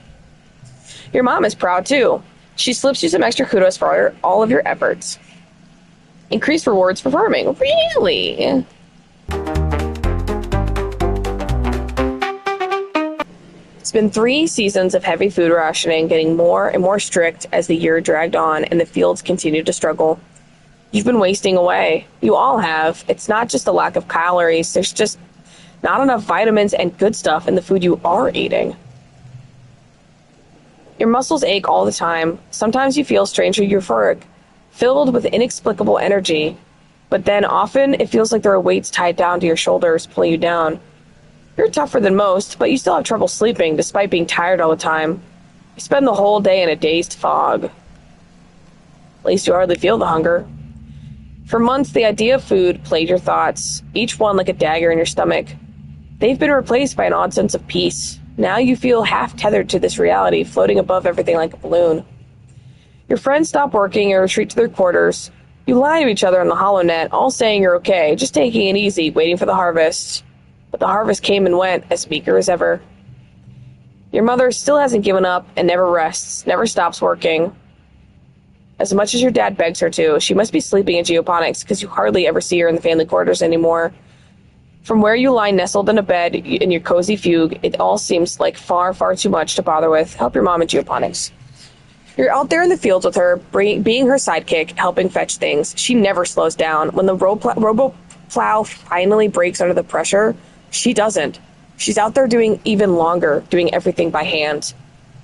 [SPEAKER 1] Your mom is proud, too. She slips you some extra kudos for all of your efforts. Increased rewards for farming. Really? It's been 3 seasons of heavy food rationing, getting more and more strict as the year dragged on and the fields continued to struggle. You've been wasting away. You all have. It's not just a lack of calories. There's just not enough vitamins and good stuff in the food you are eating. Your muscles ache all the time. Sometimes you feel strangely euphoric, filled with inexplicable energy. But then often it feels like there are weights tied down to your shoulders, pulling you down. You're tougher than most, but you still have trouble sleeping despite being tired all the time. You spend the whole day in a dazed fog. At least you hardly feel the hunger. For months, the idea of food plagued your thoughts, each one like a dagger in your stomach. They've been replaced by an odd sense of peace. Now you feel half tethered to this reality, floating above everything like a balloon. Your friends stop working and retreat to their quarters. You lie to each other on the HoloNet, all saying you're okay, just taking it easy, waiting for the harvest. But the harvest came and went, as meager as ever. Your mother still hasn't given up and never rests, never stops working. As much as your dad begs her to, she must be sleeping in geoponics because you hardly ever see her in the family quarters anymore. From where you lie nestled in a bed in your cozy fugue, it all seems like far, far too much to bother with. Help your mom in geoponics. You're out there in the fields with her, being her sidekick, helping fetch things. She never slows down. When the robo-plow finally breaks under the pressure, she doesn't. She's out there doing even longer, doing everything by hand.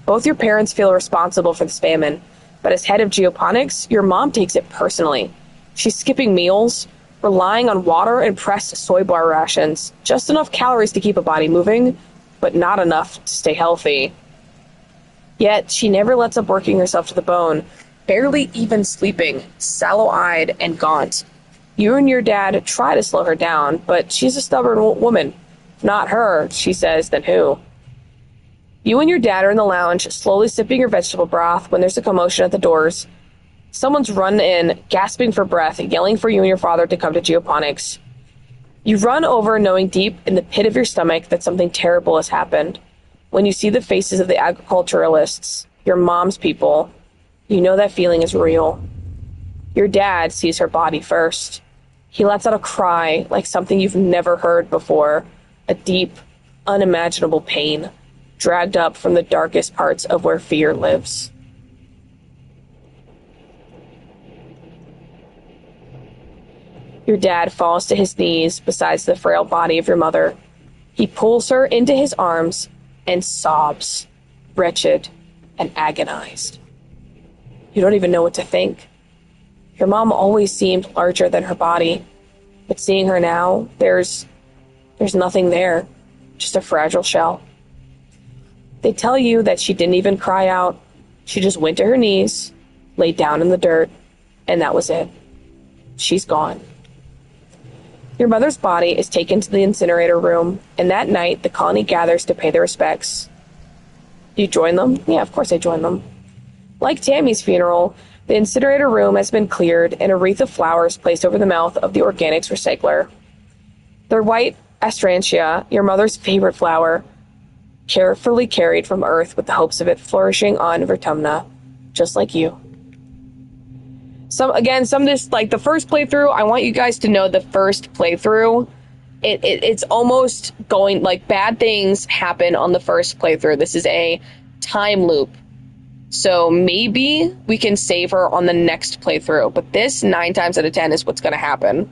[SPEAKER 1] Both your parents feel responsible for this famine, but as head of geoponics, your mom takes it personally. She's skipping meals, relying on water and pressed soy bar rations. Just enough calories to keep a body moving, but not enough to stay healthy. Yet, she never lets up working herself to the bone, barely even sleeping, sallow-eyed and gaunt. You and your dad try to slow her down, but she's a stubborn woman. If not her, she says, then who? You and your dad are in the lounge, slowly sipping your vegetable broth when there's a commotion at the doors. Someone's run in, gasping for breath, yelling for you and your father to come to geoponics. You run over, knowing deep in the pit of your stomach that something terrible has happened. When you see the faces of the agriculturalists, your mom's people, you know that feeling is real. Your dad sees her body first. He lets out a cry like something you've never heard before, a deep, unimaginable pain, dragged up from the darkest parts of where fear lives. Your dad falls to his knees beside the frail body of your mother. He pulls her into his arms and sobs, wretched and agonized. You don't even know what to think. Your mom always seemed larger than her body, but seeing her now, there's nothing there, just a fragile shell. They tell you that she didn't even cry out. She just went to her knees, laid down in the dirt, and that was it. She's gone. Your mother's body is taken to the incinerator room, and that night the colony gathers to pay their respects. Do you join them? Yeah, of course I join them. Like Tammy's funeral, the incinerator room has been cleared and a wreath of flowers placed over the mouth of the organics recycler. They're white astrantia, your mother's favorite flower, carefully carried from Earth with the hopes of it flourishing on Vertumna, just like you. Some of this, like the first playthrough, I want you guys to know the first playthrough, it's almost going, like, bad things happen on the first playthrough. This is a time loop. So maybe we can save her on the next playthrough, but this 9 times out of 10 is what's going to happen.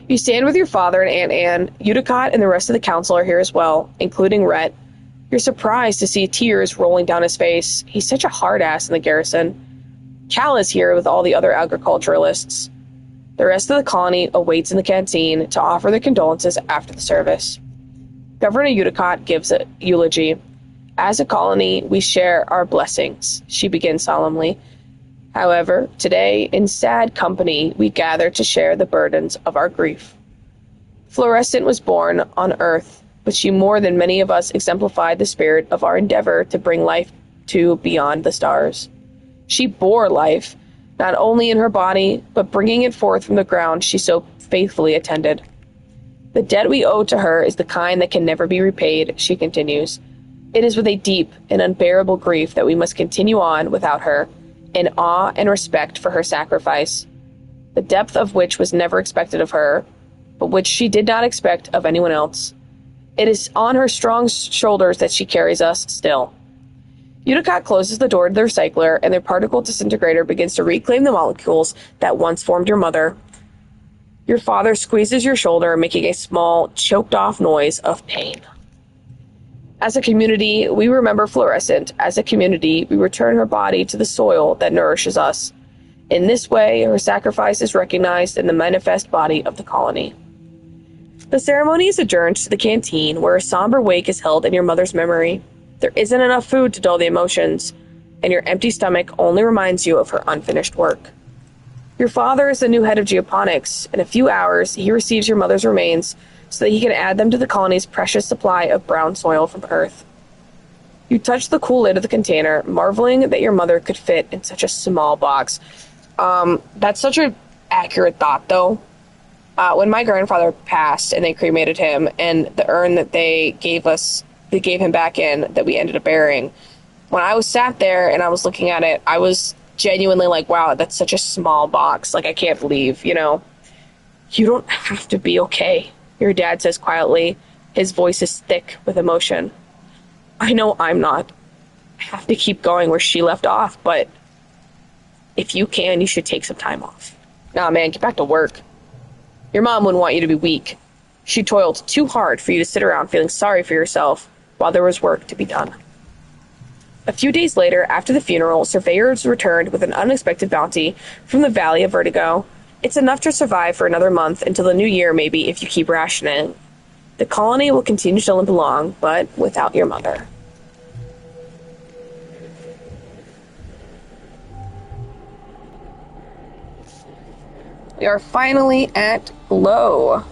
[SPEAKER 1] You stand with your father and Aunt Anne. Udicott and the rest of the council are here as well, including Rhett. You're surprised to see tears rolling down his face. He's such a hard ass in the garrison. Cal is here with all the other agriculturalists. The rest of the colony awaits in the canteen to offer their condolences after the service. Governor Udicott gives a eulogy. As a colony, we share our blessings, she begins solemnly. However, today, in sad company, we gather to share the burdens of our grief. Fluorescent was born on Earth, but she more than many of us exemplified the spirit of our endeavor to bring life to beyond the stars. She bore life, not only in her body, but bringing it forth from the ground she so faithfully attended. The debt we owe to her is the kind that can never be repaid, she continues. It is with a deep and unbearable grief that we must continue on without her, in awe and respect for her sacrifice, the depth of which was never expected of her, but which she did not expect of anyone else. It is on her strong shoulders that she carries us still. Udicott closes the door to the recycler, and their particle disintegrator begins to reclaim the molecules that once formed your mother. Your father squeezes your shoulder, making a small, choked-off noise of pain. As a community, we remember Fluorescent. As a community, we return her body to the soil that nourishes us. In this way, her sacrifice is recognized in the manifest body of the colony. The ceremony is adjourned to the canteen, where a somber wake is held in your mother's memory. There isn't enough food to dull the emotions, and your empty stomach only reminds you of her unfinished work. Your father is the new head of geoponics. In a few hours, he receives your mother's remains so that he can add them to the colony's precious supply of brown soil from Earth. You touch the cool lid of the container, marveling that your mother could fit in such a small box. That's such an accurate thought, though. When my grandfather passed and they cremated him, and the urn that they gave him back in, that we ended up burying, when I was sat there and I was looking at it, I was genuinely like, wow, that's such a small box. Like, I can't believe, you know. You don't have to be okay, your dad says quietly. His voice is thick with emotion. I know I'm not. I have to keep going where she left off, but if you can, you should take some time off. Nah, man, get back to work. Your mom wouldn't want you to be weak. She toiled too hard for you to sit around feeling sorry for yourself while there was work to be done. A few days later, after the funeral, surveyors returned with an unexpected bounty from the Valley of Vertigo. It's enough to survive for another month until the new year, maybe, if you keep rationing. The colony will continue to limp along, but without your mother. We are finally at Glow.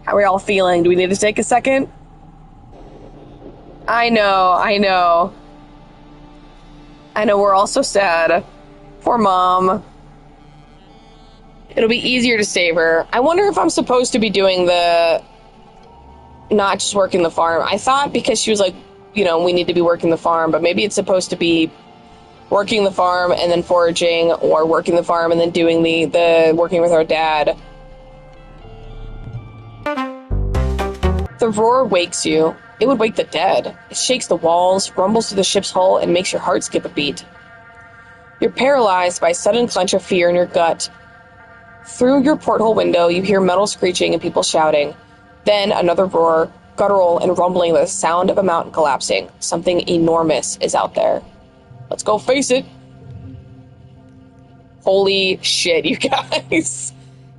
[SPEAKER 1] How are y'all feeling? Do we need to take a second? I know, we're all so sad. Poor mom. It'll be easier to save her. I wonder if I'm supposed to be doing the... not just working the farm. I thought because she was like, you know, we need to be working the farm, but maybe it's supposed to be working the farm and then foraging, or working the farm and then doing the working with our dad. The roar wakes you. It would wake the dead. It shakes the walls, rumbles through the ship's hull, and makes your heart skip a beat. You're paralyzed by a sudden clench of fear in your gut. Through your porthole window, you hear metal screeching and people shouting. Then another roar, guttural and rumbling with the sound of a mountain collapsing. Something enormous is out there. Let's go face it. Holy shit, you guys.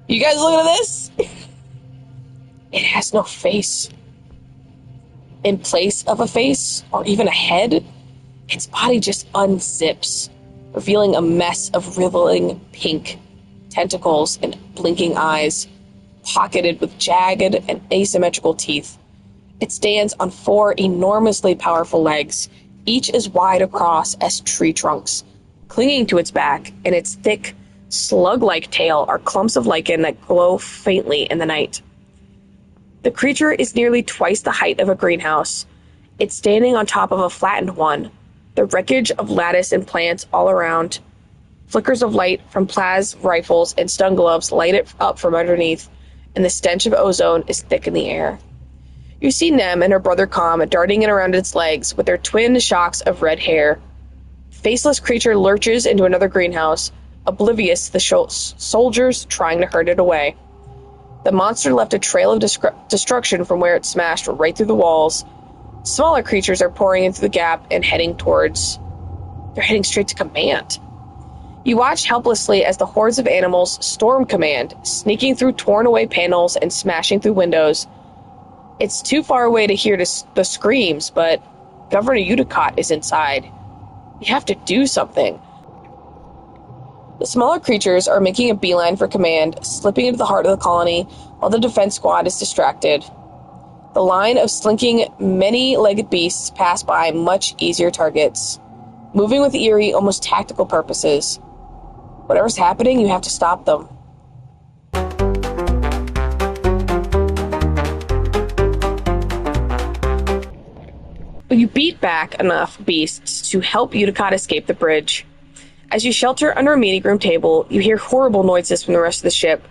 [SPEAKER 1] You guys look at this? It has no face. In place of a face, or even a head, its body just unzips, revealing a mess of wriggling pink tentacles and blinking eyes, pocketed with jagged and asymmetrical teeth. It stands on 4 enormously powerful legs, each as wide across as tree trunks. Clinging to its back and its thick, slug-like tail are clumps of lichen that glow faintly in the night. The creature is nearly twice the height of a greenhouse. It's standing on top of a flattened one, the wreckage of lattice and plants all around. Flickers of light from plas rifles and stun gloves light it up from underneath, and the stench of ozone is thick in the air. You see Nem and her brother Com darting in around its legs with their twin shocks of red hair. Faceless creature lurches into another greenhouse, oblivious to the soldiers trying to herd it away. The monster left a trail of destruction from where it smashed right through the walls. Smaller creatures are pouring into the gap and heading straight to command. You watch helplessly as the hordes of animals storm command, sneaking through torn away panels and smashing through windows. It's too far away to hear the screams, but Governor Udicott is inside. You have to do something. The smaller creatures are making a beeline for command, slipping into the heart of the colony while the defense squad is distracted. The line of slinking, many-legged beasts pass by much easier targets, moving with eerie, almost tactical purposes. Whatever's happening, you have to stop them. You beat back enough beasts to help Udicott escape the bridge. As you shelter under a meeting room table, you hear horrible noises from the rest of the ship.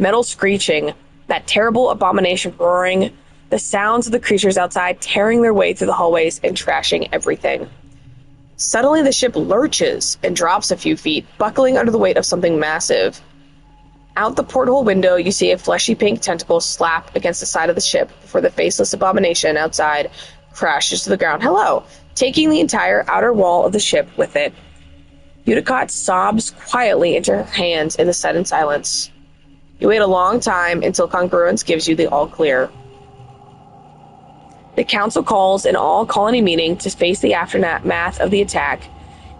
[SPEAKER 1] Metal screeching, that terrible abomination roaring, the sounds of the creatures outside tearing their way through the hallways and trashing everything. Suddenly the ship lurches and drops a few feet, buckling under the weight of something massive. Out the porthole window, you see a fleshy pink tentacle slap against the side of the ship before the faceless abomination outside crashes to the ground. Hello, taking the entire outer wall of the ship with it. Udicott sobs quietly into her hands in the sudden silence. You wait a long time until congruence gives you the all-clear. The council calls an all-colony meeting to face the aftermath of the attack.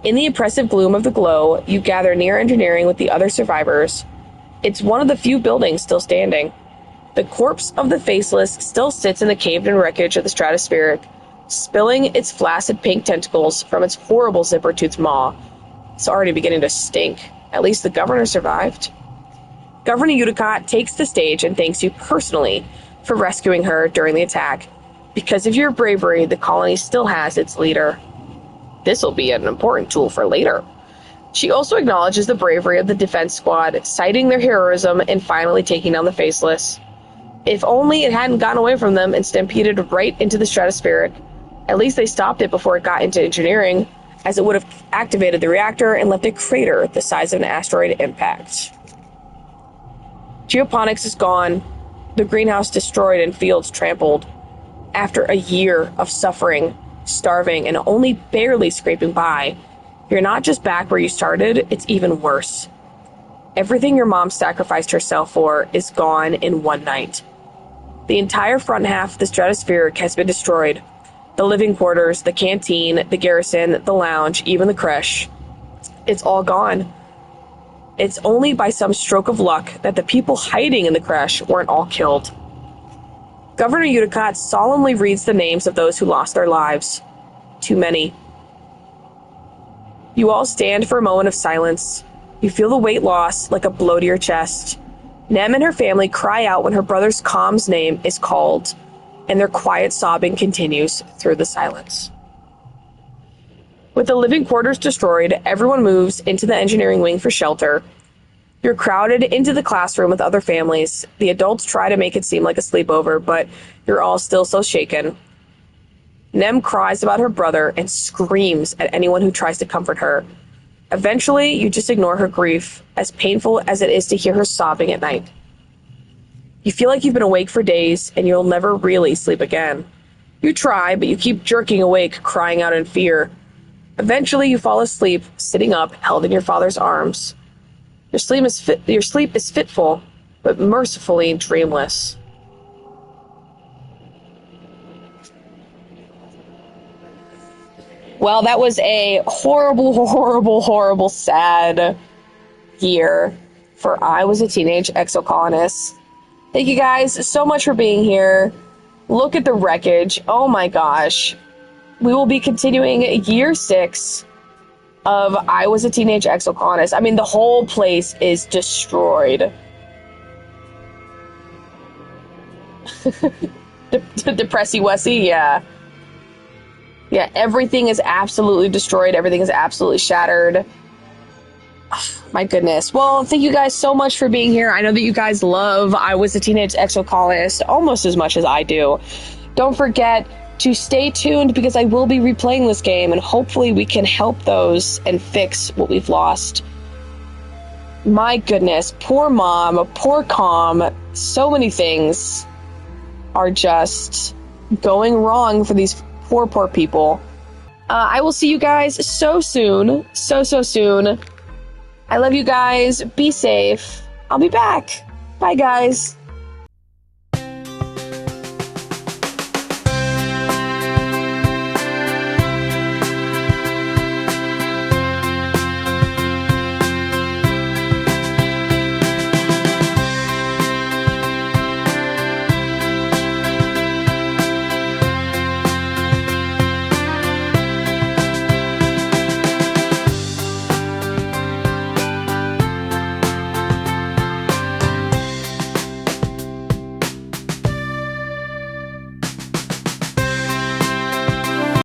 [SPEAKER 1] In the oppressive gloom of the glow, you gather near engineering with the other survivors. It's one of the few buildings still standing. The corpse of the Faceless still sits in the caved-in wreckage of the stratospheric, spilling its flaccid pink tentacles from its horrible zipper-toothed maw. It's already beginning to stink. At least the governor survived. Governor Udicott takes the stage and thanks you personally for rescuing her during the attack. Because of your bravery, the colony still has its leader. This'll be an important tool for later. She also acknowledges the bravery of the defense squad, citing their heroism in finally taking down the Faceless. If only it hadn't gotten away from them and stampeded right into the stratospheric. At least they stopped it before it got into engineering, as it would have activated the reactor and left a crater the size of an asteroid impact. Geoponics is gone, the greenhouse destroyed and fields trampled. After a year of suffering, starving, and only barely scraping by, you're not just back where you started, it's even worse. Everything your mom sacrificed herself for is gone in one night. The entire front half of the stratospheric has been destroyed. The living quarters, the canteen, the garrison, the lounge, even the creche. It's all gone. It's only by some stroke of luck that the people hiding in the creche weren't all killed. Governor Uticott solemnly reads the names of those who lost their lives. Too many. You all stand for a moment of silence. You feel the weight loss like a blow to your chest. Nem and her family cry out when her brother's comms name is called, and their quiet sobbing continues through the silence. With the living quarters destroyed, everyone moves into the engineering wing for shelter. You're crowded into the classroom with other families. The adults try to make it seem like a sleepover, but you're all still so shaken. Nem cries about her brother and screams at anyone who tries to comfort her. Eventually, you just ignore her grief, as painful as it is to hear her sobbing at night. You feel like you've been awake for days, and you'll never really sleep again. You try, but you keep jerking awake, crying out in fear. Eventually, you fall asleep, sitting up, held in your father's arms. Your sleep is fitful, but mercifully dreamless. Well, that was a horrible, sad year for I Was a Teenage Exocolonist. Thank you guys so much for being here. Look at the wreckage. Oh my gosh. We will be continuing year 6 of I Was a Teenage Exocolonist. I mean, the whole place is destroyed. Depressy Wessy, yeah. Yeah, everything is absolutely destroyed. Everything is absolutely shattered. Oh, my goodness. Well, thank you guys so much for being here. I know that you guys love I Was a Teenage Exocolonist almost as much as I do. Don't forget to stay tuned because I will be replaying this game and hopefully we can help those and fix what we've lost. My goodness. Poor mom. Poor Com. So many things are just going wrong for these poor people. I will see you guys so soon. So soon. I love you guys. Be safe. I'll be back. Bye, guys.